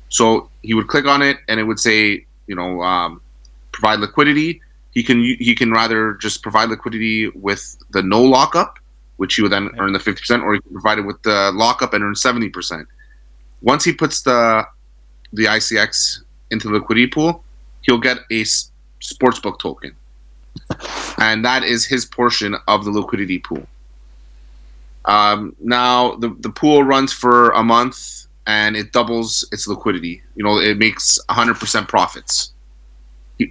So he would click on it, and it would say, provide liquidity. He can rather just provide liquidity with the no lockup, which you would then earn the 50%, or you can provide it with the lockup and earn 70%. Once he puts the ICX into the liquidity pool, he'll get a sportsbook token, and that is his portion of the liquidity pool. Now the pool runs for a month, and it doubles its liquidity. It makes 100% profits.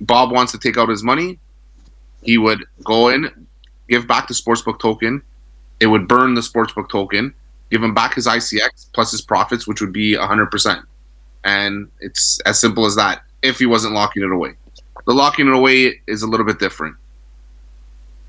Bob wants to take out his money. He would go in, give back the sportsbook token. It would burn the sportsbook token, give him back his ICX plus his profits, which would be 100%. And it's as simple as that, if he wasn't locking it away. The locking it away is a little bit different.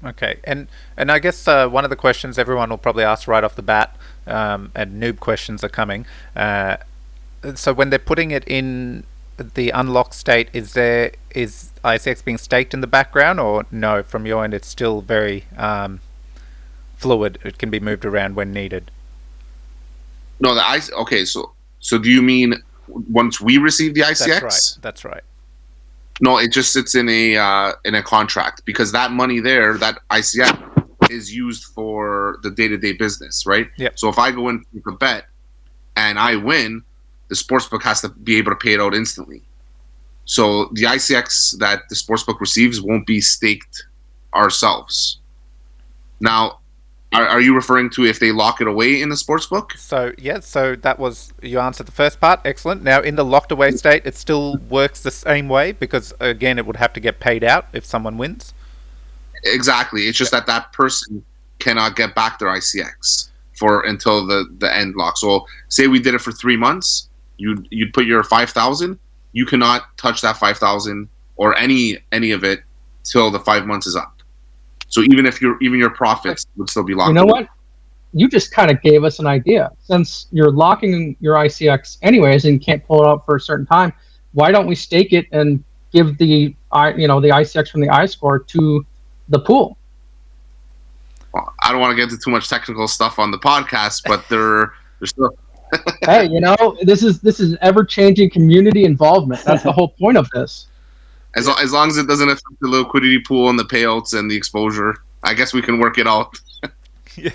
Okay, and I guess one of the questions everyone will probably ask right off the bat, and noob questions are coming. So when they're putting it in the unlocked state, is ICX being staked in the background, or no? From your end, it's still very fluid. It can be moved around when needed. No, okay. So do you mean once we receive the ICX? That's right. No, it just sits in a contract, because that money there, that ICX, is used for the day-to-day business, right? Yep. So if I go in with a bet and I win, the sportsbook has to be able to pay it out instantly. So the ICX that the sportsbook receives won't be staked ourselves. Now, are you referring to if they lock it away in the sportsbook? So that was, you answered the first part. Excellent. Now, in the locked away state, it still works the same way, because again, it would have to get paid out if someone wins. Exactly. It's just that person cannot get back their ICX until the end lock. So say we did it for 3 months, you'd put your 5,000. You cannot touch that 5,000 or any of it till the 5 months is up. So even your profits would still be locked. You know what? You just kind of gave us an idea. Since you're locking your ICX anyways and you can't pull it out for a certain time, why don't we stake it and give the ICX from the iScore to the pool? Well, I don't want to get into too much technical stuff on the podcast, but they're still. Hey, this is ever-changing community involvement. That's the whole point of this. As long as it doesn't affect the liquidity pool and the payouts and the exposure, I guess we can work it out. Yeah.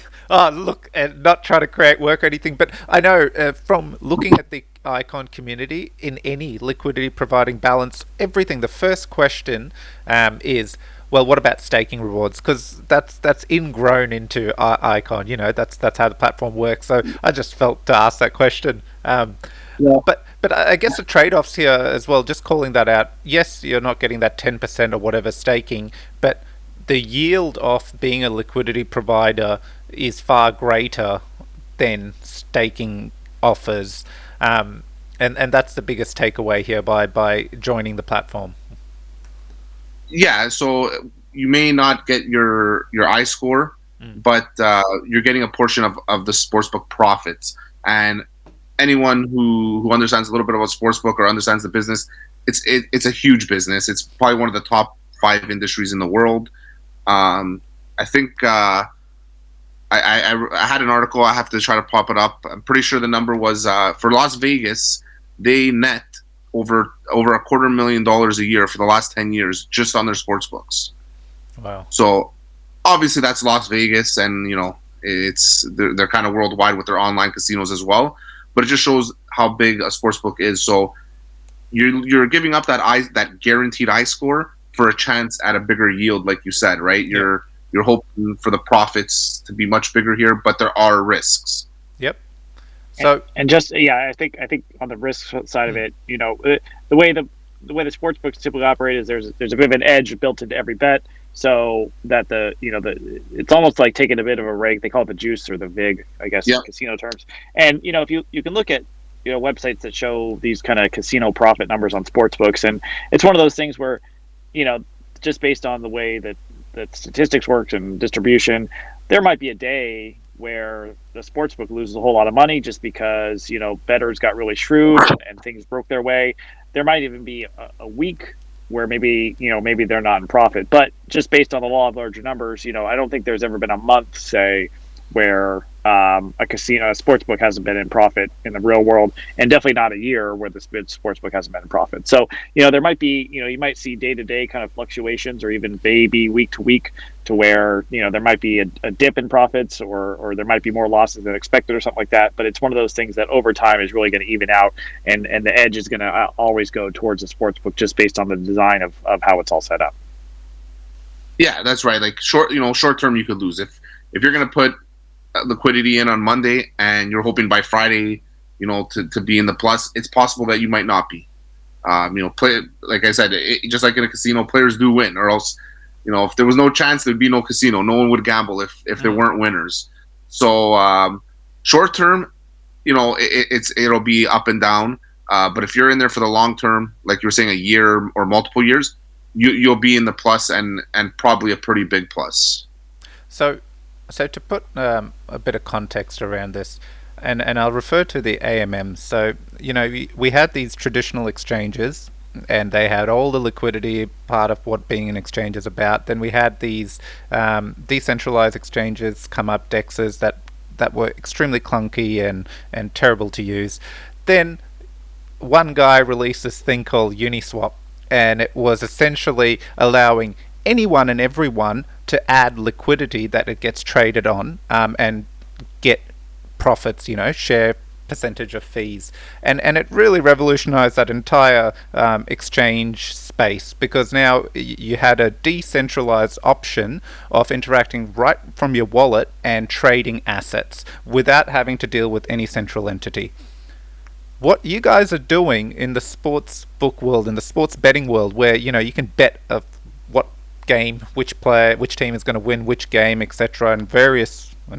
Look, and not try to create work or anything, but I know from looking at the Icon community, in any liquidity providing balance, everything, the first question is, well, what about staking rewards? Because that's ingrown into Icon. That's how the platform works. So I just felt to ask that question. Yeah. But I guess the trade-offs here as well, just calling that out, yes, you're not getting that 10% or whatever staking, but the yield of being a liquidity provider is far greater than staking offers. And that's the biggest takeaway here by joining the platform. Yeah, so you may not get your iScore, but you're getting a portion of the sportsbook profits. And anyone who understands a little bit about sportsbook or understands the business, it's a huge business. It's probably one of the top 5 industries in the world. I think I had an article. I have to try to pop it up. I'm pretty sure the number was for Las Vegas, they net over $250,000 a year for the last 10 years just on their sportsbooks. Wow. So obviously that's Las Vegas, and they're kind of worldwide with their online casinos as well. But it just shows how big a sportsbook is. So you're giving up that guaranteed iScore for a chance at a bigger yield, like you said, right? You're hoping for the profits to be much bigger here, but there are risks. Yep. So I think on the risk side of it, the way the sportsbooks typically operate is there's a bit of an edge built into every bet, so that it's almost like taking a bit of a rake. They call it the juice or the vig, I guess, in casino terms. And if you can look at websites that show these kind of casino profit numbers on sportsbooks, and it's one of those things where, just based on the way that statistics works and distribution, there might be a day where the sportsbook loses a whole lot of money just because bettors got really shrewd and things broke their way. There might even be a week where maybe they're not in profit. But just based on the law of larger numbers, I don't think there's ever been a month, say, where a sportsbook hasn't been in profit in the real world, and definitely not a year where the sportsbook hasn't been in profit. So, there might be, you might see day-to-day kind of fluctuations, or even maybe week-to-week, to where, there might be a dip in profits, or there might be more losses than expected or something like that. But it's one of those things that over time is really going to even out, and the edge is going to always go towards the sportsbook just based on the design of how it's all set up. Yeah, that's right. Like short term you could lose. If you're going to put liquidity in on Monday and you're hoping by Friday, to be in the plus, it's possible that you might not be. Play, like I said, just like in a casino, players do win, or else, if there was no chance, there'd be no casino. No one would gamble if there weren't winners. So short term, it'll be up and down. But if you're in there for the long term, like you were saying, a year or multiple years, you'll be in the plus, and probably a pretty big plus. So to put a bit of context around this, and I'll refer to the AMM. So, we had these traditional exchanges, and they had all the liquidity, part of what being an exchange is about. Then we had these decentralized exchanges come up, DEXs, that were extremely clunky and terrible to use. Then one guy released this thing called Uniswap, and it was essentially allowing anyone and everyone to add liquidity that it gets traded on, and get profits, share percentage of fees, and it really revolutionized that entire exchange space, because now you had a decentralized option of interacting right from your wallet and trading assets without having to deal with any central entity. What you guys are doing in the sports book world, in the sports betting world, where you can bet of what game, which team is going to win which game, etc., and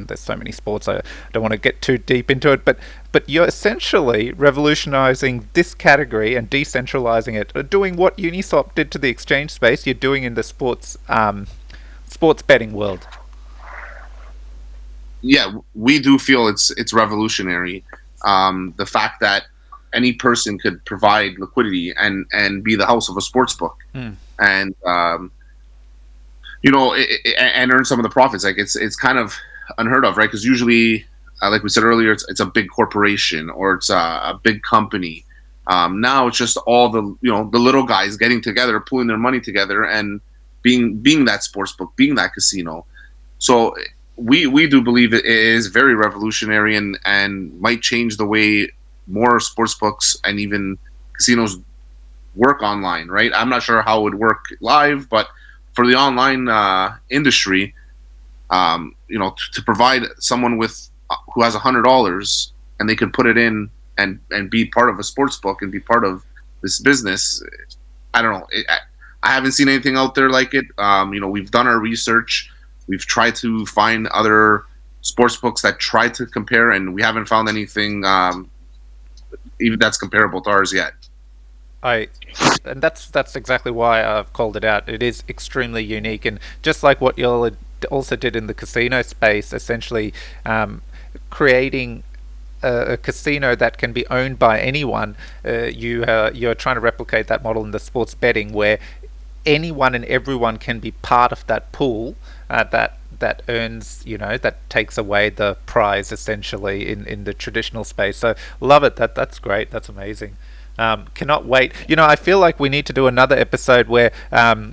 there's so many sports, I don't want to get too deep into it, but you're essentially revolutionizing this category and decentralizing it, doing what Uniswap did to the exchange space. You're doing in the sports betting world. Yeah, we do feel it's revolutionary. The fact that any person could provide liquidity and be the house of a sports book, and and earn some of the profits. Like it's kind of unheard of, right? Because usually, like we said earlier, it's a big corporation, or it's a big company. Now it's just all the the little guys getting together, pulling their money together, and being that sports book, being that casino. So we do believe it is very revolutionary, and might change the way more sports books and even casinos work online, right? I'm not sure how it would work live, but for the online industry, to provide someone who has $100 and they could put it in and be part of a sports book and be part of this business, I don't know. I haven't seen anything out there like it. We've done our research. We've tried to find other sports books that try to compare, and we haven't found anything even that's comparable to ours yet. And that's exactly why I've called it out. It is extremely unique, and just like what y'all also did in the casino space, essentially creating a casino that can be owned by anyone. You're trying to replicate that model in the sports betting, where anyone and everyone can be part of that pool that earns, that takes away the prize, essentially, in the traditional space. So love it. That's great. That's amazing. Cannot wait. I feel like we need to do another episode where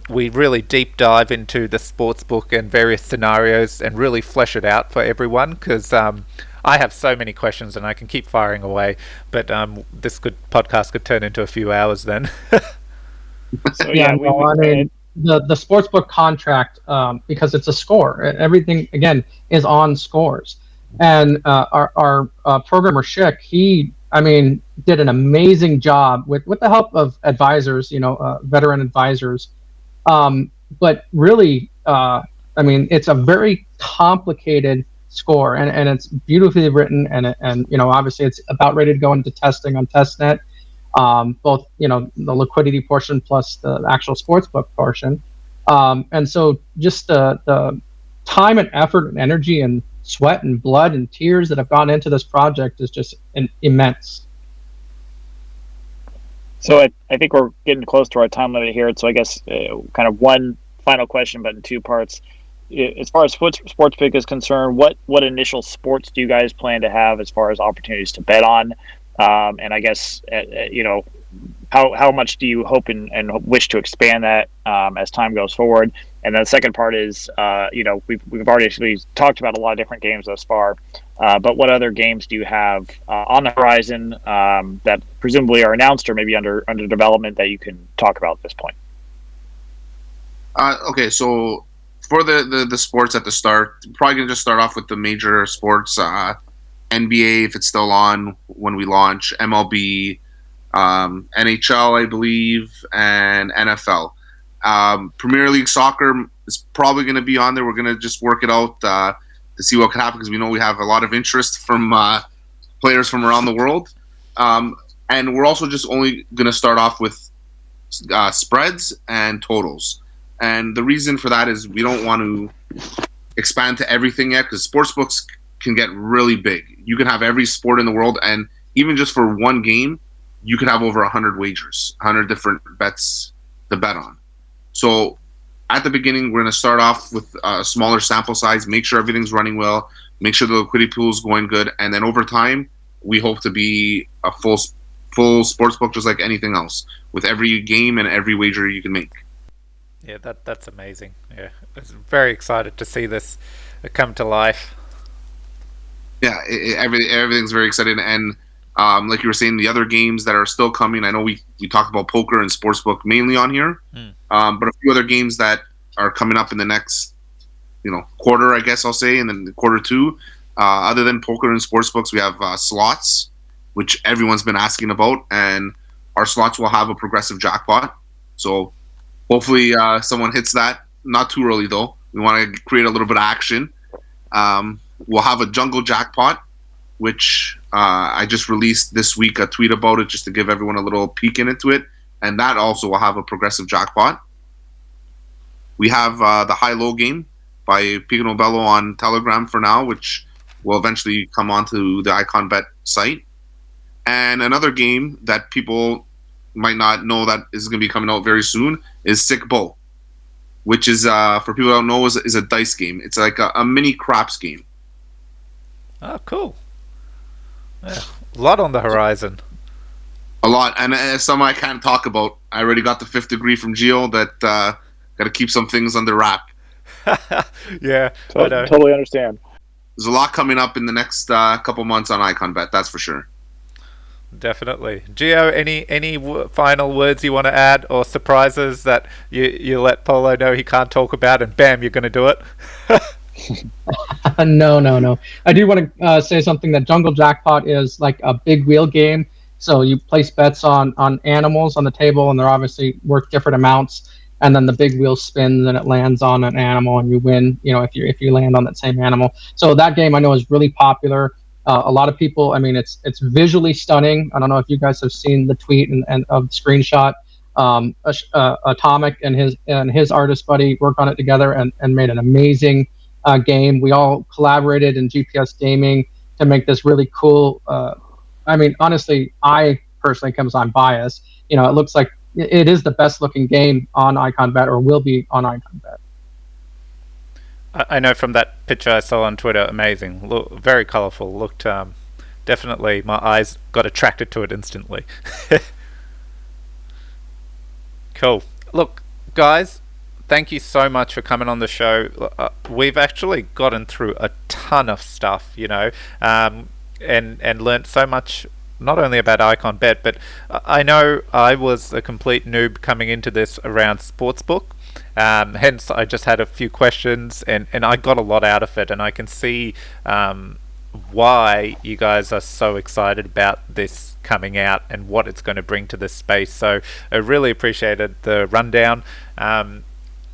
we really deep dive into the sports book and various scenarios and really flesh it out for everyone, because I have so many questions and I can keep firing away, but this podcast could turn into a few hours then. So the sportsbook contract, because it's a score, everything again is on scores, and our programmer Schick, he did an amazing job with the help of advisors, veteran advisors, but really, it's a very complicated score, and it's beautifully written, and obviously it's about ready to go into testing on testnet, both the liquidity portion plus the actual sportsbook portion, and so just the time and effort and energy and sweat and blood and tears that have gone into this project is just immense. So I think we're getting close to our time limit here. So I guess kind of one final question, but in two parts. As far as Sportsbook is concerned, what initial sports do you guys plan to have as far as opportunities to bet on? And I guess, how much do you hope and wish to expand that as time goes forward? And then the second part is, we've already actually talked about a lot of different games thus far, but what other games do you have on the horizon that presumably are announced or maybe under development that you can talk about at this point? Okay, so for the sports at the start, probably gonna just start off with the major sports, NBA if it's still on when we launch, MLB, NHL I believe, and NFL. Premier League soccer is probably going to be on there. We're going to just work it out to see what can happen because we know we have a lot of interest from players from around the world. And we're also just only going to start off with spreads and totals. And the reason for that is we don't want to expand to everything yet because sportsbooks can get really big. You can have every sport in the world, and even just for one game, you can have over 100 wagers, 100 different bets to bet on. So at the beginning, we're going to start off with a smaller sample size, make sure everything's running well, make sure the liquidity pool is going good, and then over time, we hope to be a full sports book just like anything else, with every game and every wager you can make. Yeah, that's amazing. Yeah, I'm very excited to see this come to life. Yeah, everything's very exciting, and like you were saying, the other games that are still coming. I know we talked about poker and sportsbook mainly on here, but a few other games that are coming up in the next, quarter, I guess I'll say, and then the quarter two. Other than poker and sportsbooks, we have slots, which everyone's been asking about, and our slots will have a progressive jackpot. So hopefully someone hits that. Not too early though. We want to create a little bit of action. We'll have a jungle jackpot, which I just released this week a tweet about it just to give everyone a little peek into it, and that also will have a progressive jackpot. We have the high-low game by Pico Nobello on Telegram for now, which will eventually come onto the Iconbet site. And another game that people might not know that is going to be coming out very soon is Sick Bow, which is, for people who don't know, is a dice game. It's like a mini craps game. Oh, cool. Yeah, a lot on the horizon. A lot, and some I can't talk about. I already got the 5th degree from Geo that got to keep some things under wrap. Yeah, totally understand. There's a lot coming up in the next couple months on Iconbet, that's for sure. Definitely. Geo, any final words you want to add or surprises that you let Polo know he can't talk about, and bam, you're going to do it? No. I do want to say something that Jungle Jackpot is like a big wheel game. So you place bets on animals on the table, and they're obviously worth different amounts. And then the big wheel spins, and it lands on an animal, and you win. If you land on that same animal. So that game I know is really popular. A lot of people. I mean, it's visually stunning. I don't know if you guys have seen the tweet and of the screenshot. Atomic and his artist buddy worked on it together and made an amazing game. We all collaborated in GPS Gaming to make this really cool. I mean, honestly, I personally, because I'm biased, it looks like it is the best looking game on Iconbet, or will be on Iconbet. I know from that picture I saw on Twitter, amazing. Very colorful. Looked definitely, my eyes got attracted to it instantly. Cool. Look, guys, thank you so much for coming on the show. We've actually gotten through a ton of stuff, and learnt so much, not only about Iconbet, but I know I was a complete noob coming into this around sportsbook. Hence, I just had a few questions, and I got a lot out of it, and I can see why you guys are so excited about this coming out and what it's going to bring to this space. So I really appreciated the rundown.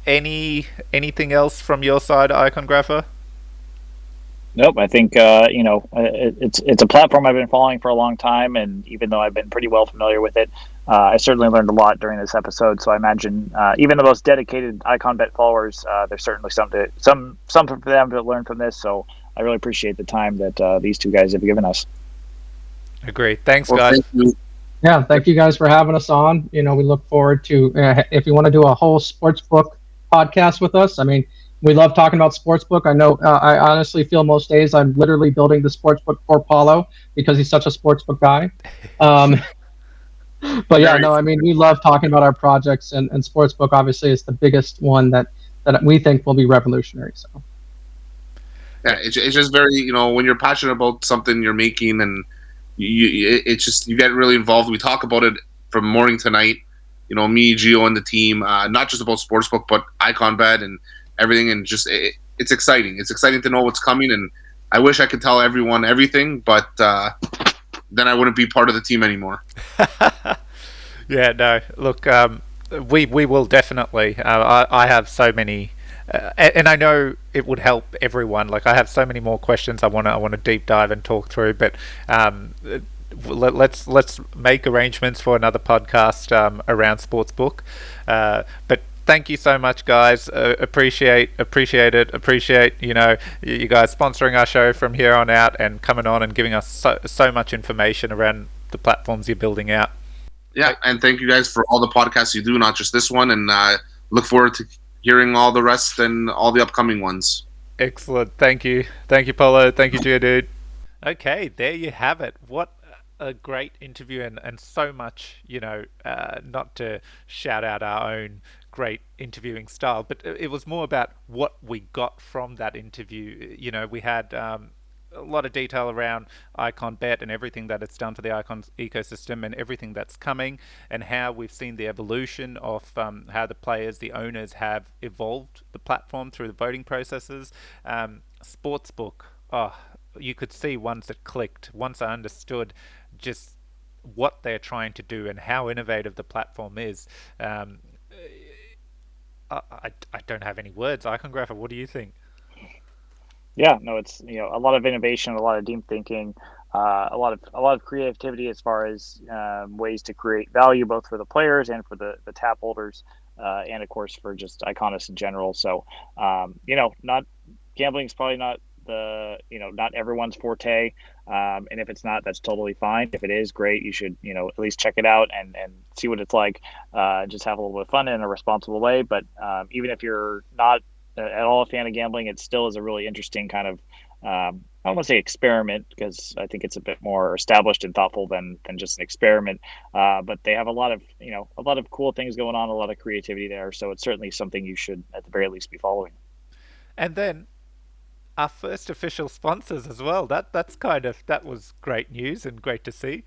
Anything else from your side, Icongrapher? Nope, I think it's a platform I've been following for a long time, and even though I've been pretty well familiar with it, I certainly learned a lot during this episode. So I imagine even the most dedicated IconBet followers, there's certainly something for them to learn from this. So I really appreciate the time that these two guys have given us. Agreed. Thanks, Well, guys. thank you. Yeah, thank you guys for having us on. We look forward to if you want to do a whole sportsbook podcast with us. I mean, we love talking about sportsbook. I know. I honestly feel most days I'm literally building the sportsbook for Paulo because he's such a sportsbook guy. But yeah, no, I mean, we love talking about our projects, and sportsbook obviously is the biggest one that we think will be revolutionary. So Yeah, it's just very, when you're passionate about something you're making, and it's just, you get really involved. We talk about it from morning to night. Me, Geo, and the team, not just about sportsbook, but IconBet and everything, and just it's exciting. It's exciting to know what's coming, and I wish I could tell everyone everything, but then I wouldn't be part of the team anymore. Yeah, no. Look, we will definitely. I have so many, and I know it would help everyone. Like, I have so many more questions I want to deep dive and talk through. But let's make arrangements for another podcast around sportsbook. But thank you so much, guys. Appreciate it. Appreciate you guys sponsoring our show from here on out and coming on and giving us so much information around the platforms you're building out. Yeah, and thank you guys for all the podcasts you do, not just this one, and look forward to hearing all the rest and all the upcoming ones. Excellent. Thank you, Paulo. Thank you, Geodude. Okay, there you have it. What a great interview, and so much, not to shout out our own great interviewing style, but it was more about what we got from that interview. We had a lot of detail around IconBet and everything that it's done for the Icon ecosystem and everything that's coming, and how we've seen the evolution of how the players, the owners, have evolved the platform through the voting processes. Sportsbook, you could see once it clicked, once I understood just what they're trying to do and how innovative the platform is. I don't have any words. Icongrapher, what do you think? Yeah, no, it's a lot of innovation, a lot of deep thinking, a lot of creativity as far as ways to create value both for the players and for the tap holders, and of course for just Iconists in general. So not gambling is probably not not everyone's forte, and if it's not, that's totally fine. If it is, great. You should at least check it out and see what it's like. Just have a little bit of fun in a responsible way. But even if you're not at all a fan of gambling, it still is a really interesting kind of I don't want to say experiment because I think it's a bit more established and thoughtful than just an experiment. But they have a lot of cool things going on, a lot of creativity there. So it's certainly something you should at the very least be following. And then our first official sponsors as well. That was great news and great to see.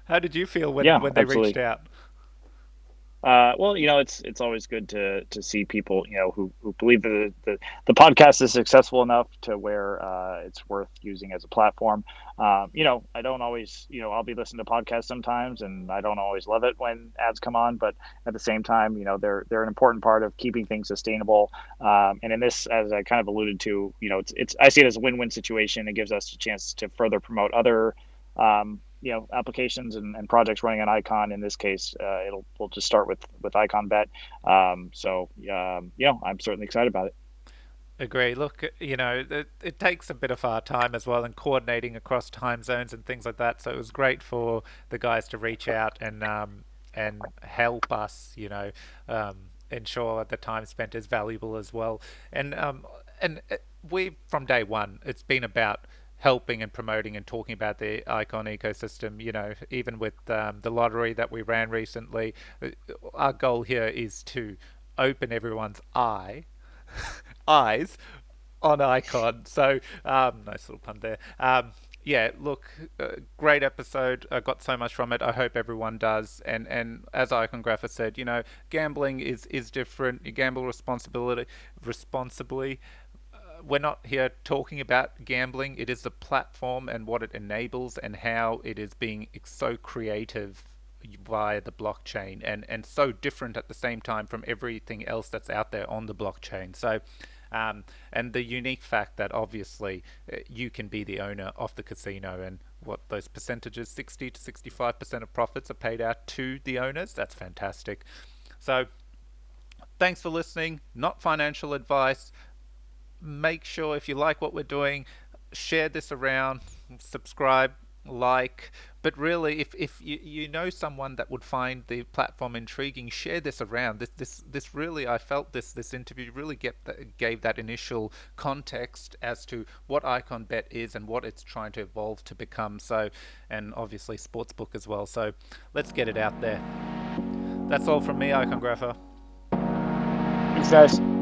How did you feel when they absolutely. reached out? Well, it's always good to see people who believe that the podcast is successful enough to where it's worth using as a platform. I don't always I'll be listening to podcasts sometimes, and I don't always love it when ads come on, but at the same time, they're an important part of keeping things sustainable. And in this, as I kind of alluded to, it's I see it as a win-win situation. It gives us a chance to further promote other applications and projects running on Icon. In this case, we'll just start with IconBet. I'm certainly excited about it. Agree. Look, it takes a bit of our time as well, and coordinating across time zones and things like that. So it was great for the guys to reach out and help us, ensure the time spent is valuable as well. And we, from day one, it's been about helping and promoting and talking about the Icon ecosystem. Even with the lottery that we ran recently, our goal here is to open everyone's eyes on Icon. So nice little pun there. Yeah, look, great episode. I got so much from it. I hope everyone does. And as Icongrapher said, gambling is different. You gamble responsibly. We're not here talking about gambling. It is the platform and what it enables and how it is being so creative via the blockchain and so different at the same time from everything else that's out there on the blockchain. So And the unique fact that obviously you can be the owner of the casino, and what those percentages, 60 to 65% of profits are paid out to the owners. That's fantastic. So thanks for listening. Not financial advice. Make sure if you like what we're doing, share this around, subscribe, like. But really, if you know someone that would find the platform intriguing, share this around. This really, I felt this interview really gave that initial context as to what IconBet is and what it's trying to evolve to become. So, and obviously Sportsbook as well. So let's get it out there. That's all from me, Icongrapher. Thanks, guys.